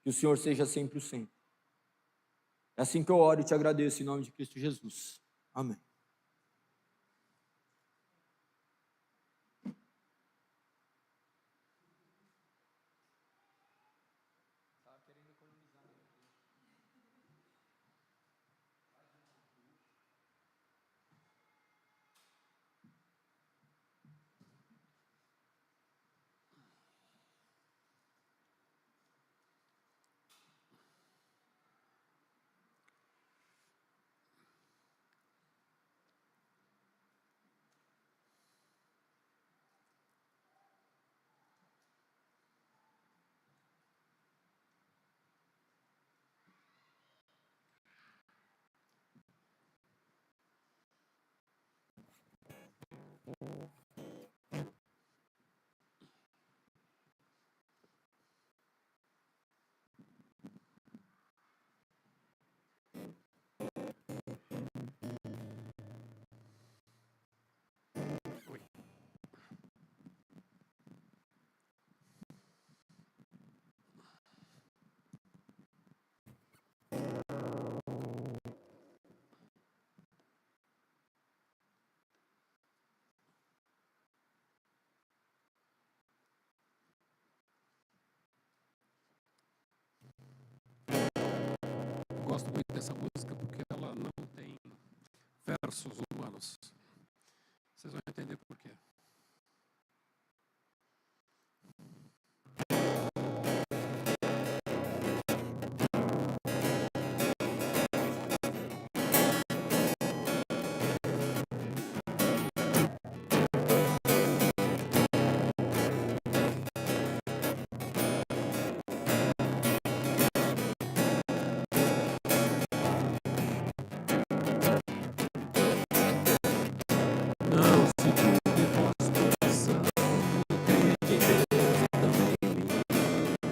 Que o Senhor seja sempre o centro. É assim que eu oro e Te agradeço em nome de Cristo Jesus. Amém.
gosto muito dessa música porque ela não tem versos humanos. Vocês vão entender por quê. Não se culpe por situação, creia que Deus é também em mim.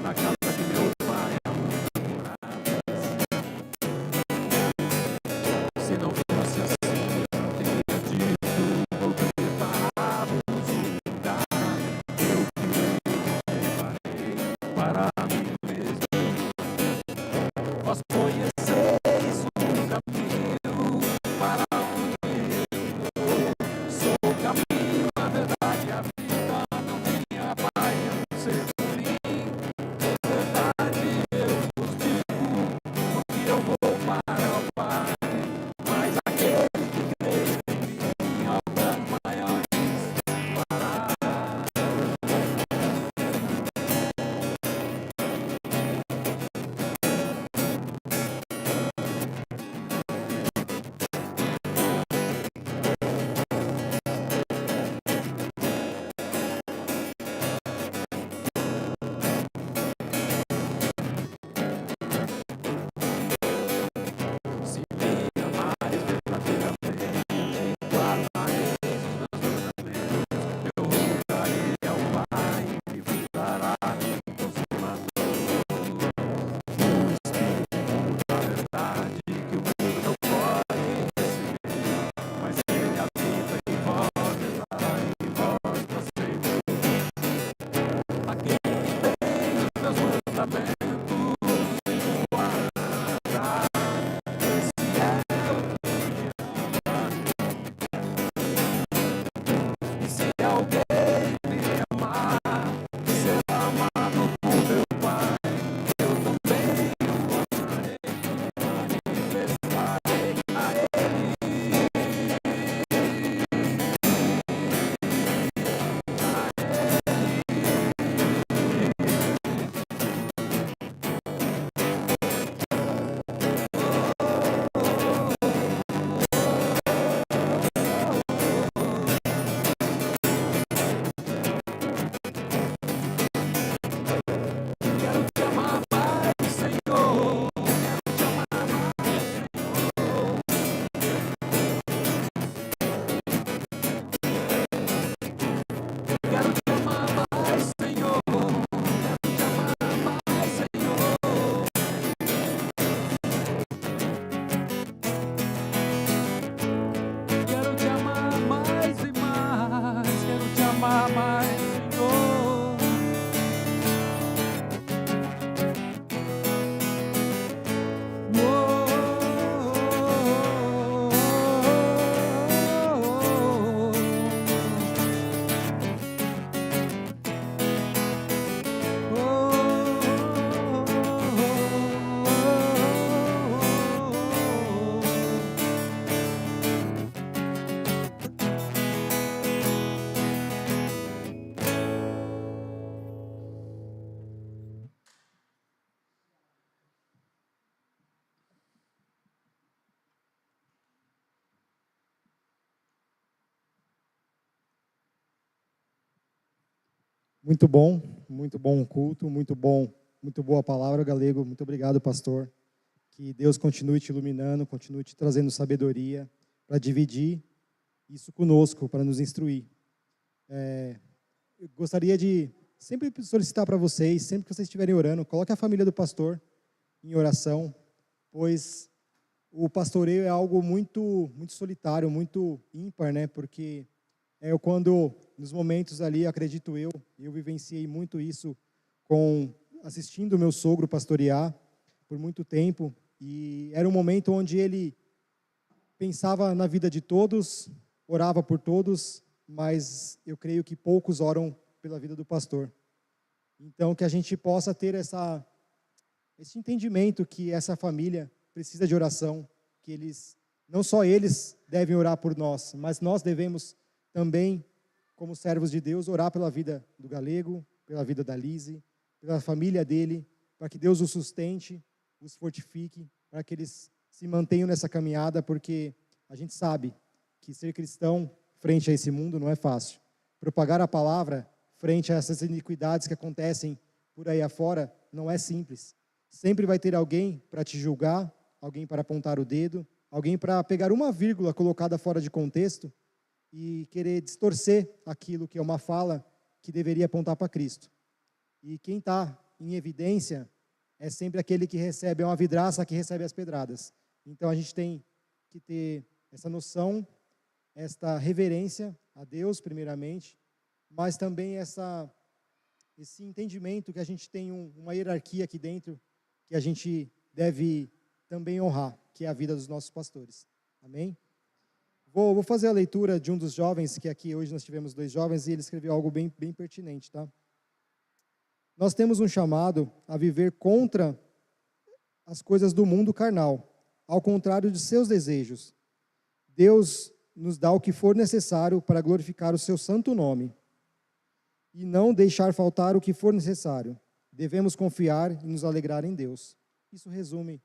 Na casa de meu pai há muitas moradas. Se não fosse assim, eu teria dito, vou preparar-vos um lugar. Eu preparei para mim mesmo. Vós conheceis o caminho para onde eu vou. Sou o caminho, a verdade e a vida. Não tenha pai, a não ser por mim. Verdade, eu vos digo, que eu vou para o Pai. Mas aquele que crê em mim, obras maiores fará. Se me amares verdadeiramente, guardareis os meus mandamentos. Eu rogarei ao Pai e vos dará um Consolador, o Espírito da verdade, que o mundo não pode receber, mas ele habita em vós, estará em vós para sempre. Aquele que tem os meus mandamentos e guarda, esse é o que me ama. E se alguém me amar, será amado por meu Pai. Eu também o amarei, manifestarei a ele. Quero te amar mais, Senhor. Quero te amar mais, Senhor. Quero te amar mais, Senhor. Quero te amar mais, Senhor. Quero te amar mais e mais. Quero te amar mais, Senhor.
muito bom o culto, muito boa palavra, Galego. Muito obrigado, pastor. Que Deus continue te iluminando, continue te trazendo sabedoria para dividir isso conosco, para nos instruir. Eu gostaria de sempre solicitar para vocês, sempre que vocês estiverem orando, coloque a família do pastor em oração, pois o pastoreio é algo muito solitário, muito ímpar, né? Porque quando, nos momentos ali, acredito eu vivenciei muito isso assistindo o meu sogro pastorear por muito tempo, e era um momento onde ele pensava na vida de todos, orava por todos, mas eu creio que poucos oram pela vida do pastor. Então, que a gente possa ter esse entendimento que essa família precisa de oração, que não só eles devem orar por nós, mas nós devemos também, como servos de Deus, orar pela vida do Galego, pela vida da Lise, pela família dele, para que Deus os sustente, os fortifique, para que eles se mantenham nessa caminhada, porque a gente sabe que ser cristão frente a esse mundo não é fácil. Propagar a palavra frente a essas iniquidades que acontecem por aí afora não é simples. Sempre vai ter alguém para te julgar, alguém para apontar o dedo, alguém para pegar uma vírgula colocada fora de contexto e querer distorcer aquilo que é uma fala que deveria apontar para Cristo. E quem está em evidência é sempre aquele que recebe, é uma vidraça que recebe as pedradas. Então a gente tem que ter essa noção, esta reverência a Deus primeiramente, mas também esse entendimento que a gente tem uma hierarquia aqui dentro que a gente deve também honrar, que é a vida dos nossos pastores. Amém? Vou fazer a leitura de um dos jovens, que aqui hoje nós tivemos 2 jovens, e ele escreveu algo bem pertinente, tá? Nós temos um chamado a viver contra as coisas do mundo carnal, ao contrário de seus desejos. Deus nos dá o que for necessário para glorificar o seu santo nome e não deixar faltar o que for necessário. Devemos confiar e nos alegrar em Deus. Isso resume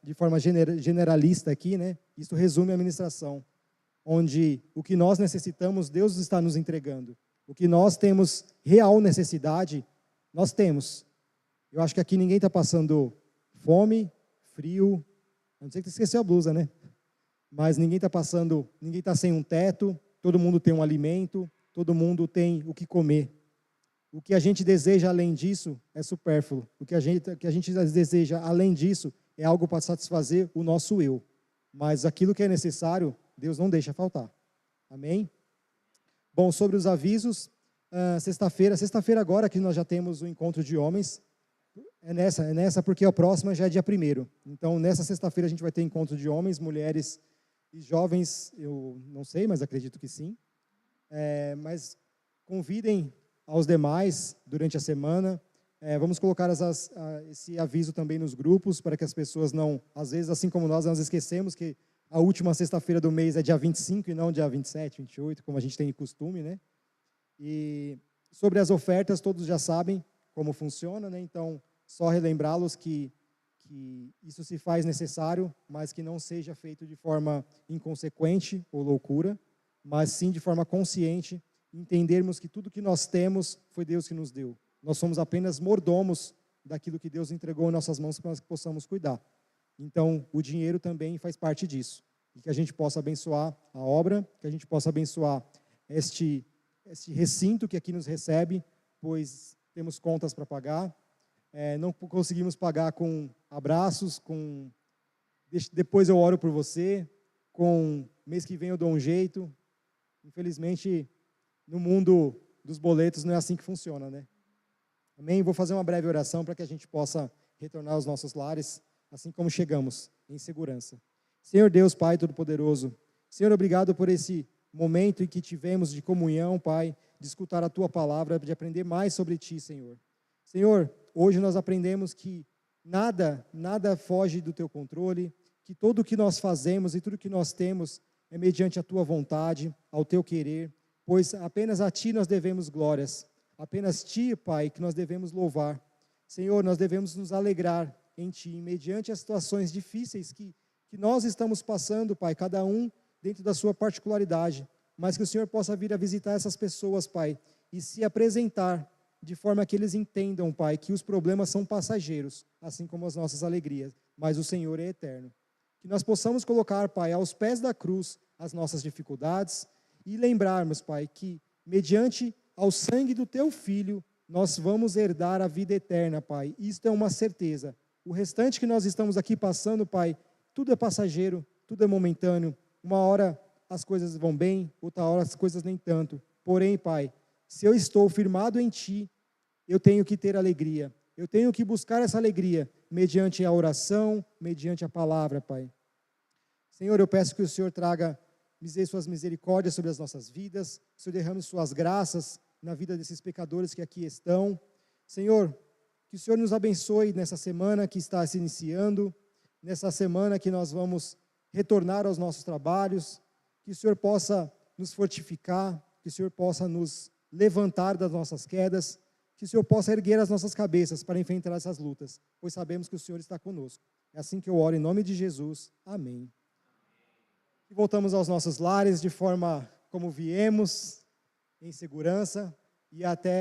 de forma generalista aqui, né? Isso resume a ministração, onde o que nós necessitamos, Deus está nos entregando. O que nós temos real necessidade, nós temos. Eu acho que aqui ninguém está passando fome, frio, a não ser que você esqueceu a blusa, né? Mas ninguém está sem um teto, todo mundo tem um alimento, todo mundo tem o que comer. O que a gente deseja além disso é supérfluo. O que a gente deseja além disso é algo para satisfazer o nosso eu. Mas aquilo que é necessário, Deus não deixa faltar. Amém? Bom, sobre os avisos, sexta-feira agora que nós já temos o encontro de homens, é nessa porque a próxima já é dia 1º. Então, nessa sexta-feira a gente vai ter encontro de homens, mulheres e jovens, eu não sei, mas acredito que sim. Mas convidem aos demais durante a semana. Vamos colocar esse aviso também nos grupos, para que as pessoas não, às vezes, assim como nós esquecemos que a última sexta-feira do mês é dia 25 e não dia 27, 28, como a gente tem costume, né? E sobre as ofertas, todos já sabem como funciona, né? Então, só relembrá-los que isso se faz necessário, mas que não seja feito de forma inconsequente ou loucura, mas sim de forma consciente, entendermos que tudo que nós temos foi Deus que nos deu. Nós somos apenas mordomos daquilo que Deus entregou em nossas mãos para que possamos cuidar. Então, o dinheiro também faz parte disso. E que a gente possa abençoar a obra, que a gente possa abençoar este recinto que aqui nos recebe, pois temos contas para pagar. Não conseguimos pagar com abraços, depois eu oro por você, com mês que vem eu dou um jeito. Infelizmente, no mundo dos boletos não é assim que funciona, né? Amém? Vou fazer uma breve oração para que a gente possa retornar aos nossos lares, assim como chegamos, em segurança. Senhor Deus, Pai Todo-Poderoso, Senhor, obrigado por esse momento em que tivemos de comunhão, Pai, de escutar a Tua palavra, de aprender mais sobre Ti, Senhor. Senhor, hoje nós aprendemos que nada foge do Teu controle, que tudo o que nós fazemos e tudo o que nós temos é mediante a Tua vontade, ao Teu querer, pois apenas a Ti nós devemos glórias, apenas Ti, Pai, que nós devemos louvar. Senhor, nós devemos nos alegrar em Ti, mediante as situações difíceis que nós estamos passando, Pai, cada um dentro da sua particularidade, mas que o Senhor possa vir a visitar essas pessoas, Pai, e se apresentar de forma que eles entendam, Pai, que os problemas são passageiros, assim como as nossas alegrias, mas o Senhor é eterno. Que nós possamos colocar, Pai, aos pés da cruz as nossas dificuldades e lembrarmos, Pai, que mediante ao sangue do Teu Filho, nós vamos herdar a vida eterna, Pai. Isto é uma certeza. O restante que nós estamos aqui passando, Pai, tudo é passageiro, tudo é momentâneo. Uma hora as coisas vão bem, outra hora as coisas nem tanto. Porém, Pai, se eu estou firmado em Ti, eu tenho que ter alegria. Eu tenho que buscar essa alegria mediante a oração, mediante a palavra, Pai. Senhor, eu peço que o Senhor traga suas misericórdias sobre as nossas vidas, que o Senhor derrame suas graças na vida desses pecadores que aqui estão. Senhor, que o Senhor nos abençoe nessa semana que está se iniciando, nessa semana que nós vamos retornar aos nossos trabalhos, que o Senhor possa nos fortificar, que o Senhor possa nos levantar das nossas quedas, que o Senhor possa erguer as nossas cabeças para enfrentar essas lutas, pois sabemos que o Senhor está conosco. É assim que eu oro em nome de Jesus. Amém. E voltamos aos nossos lares de forma como viemos, em segurança, e até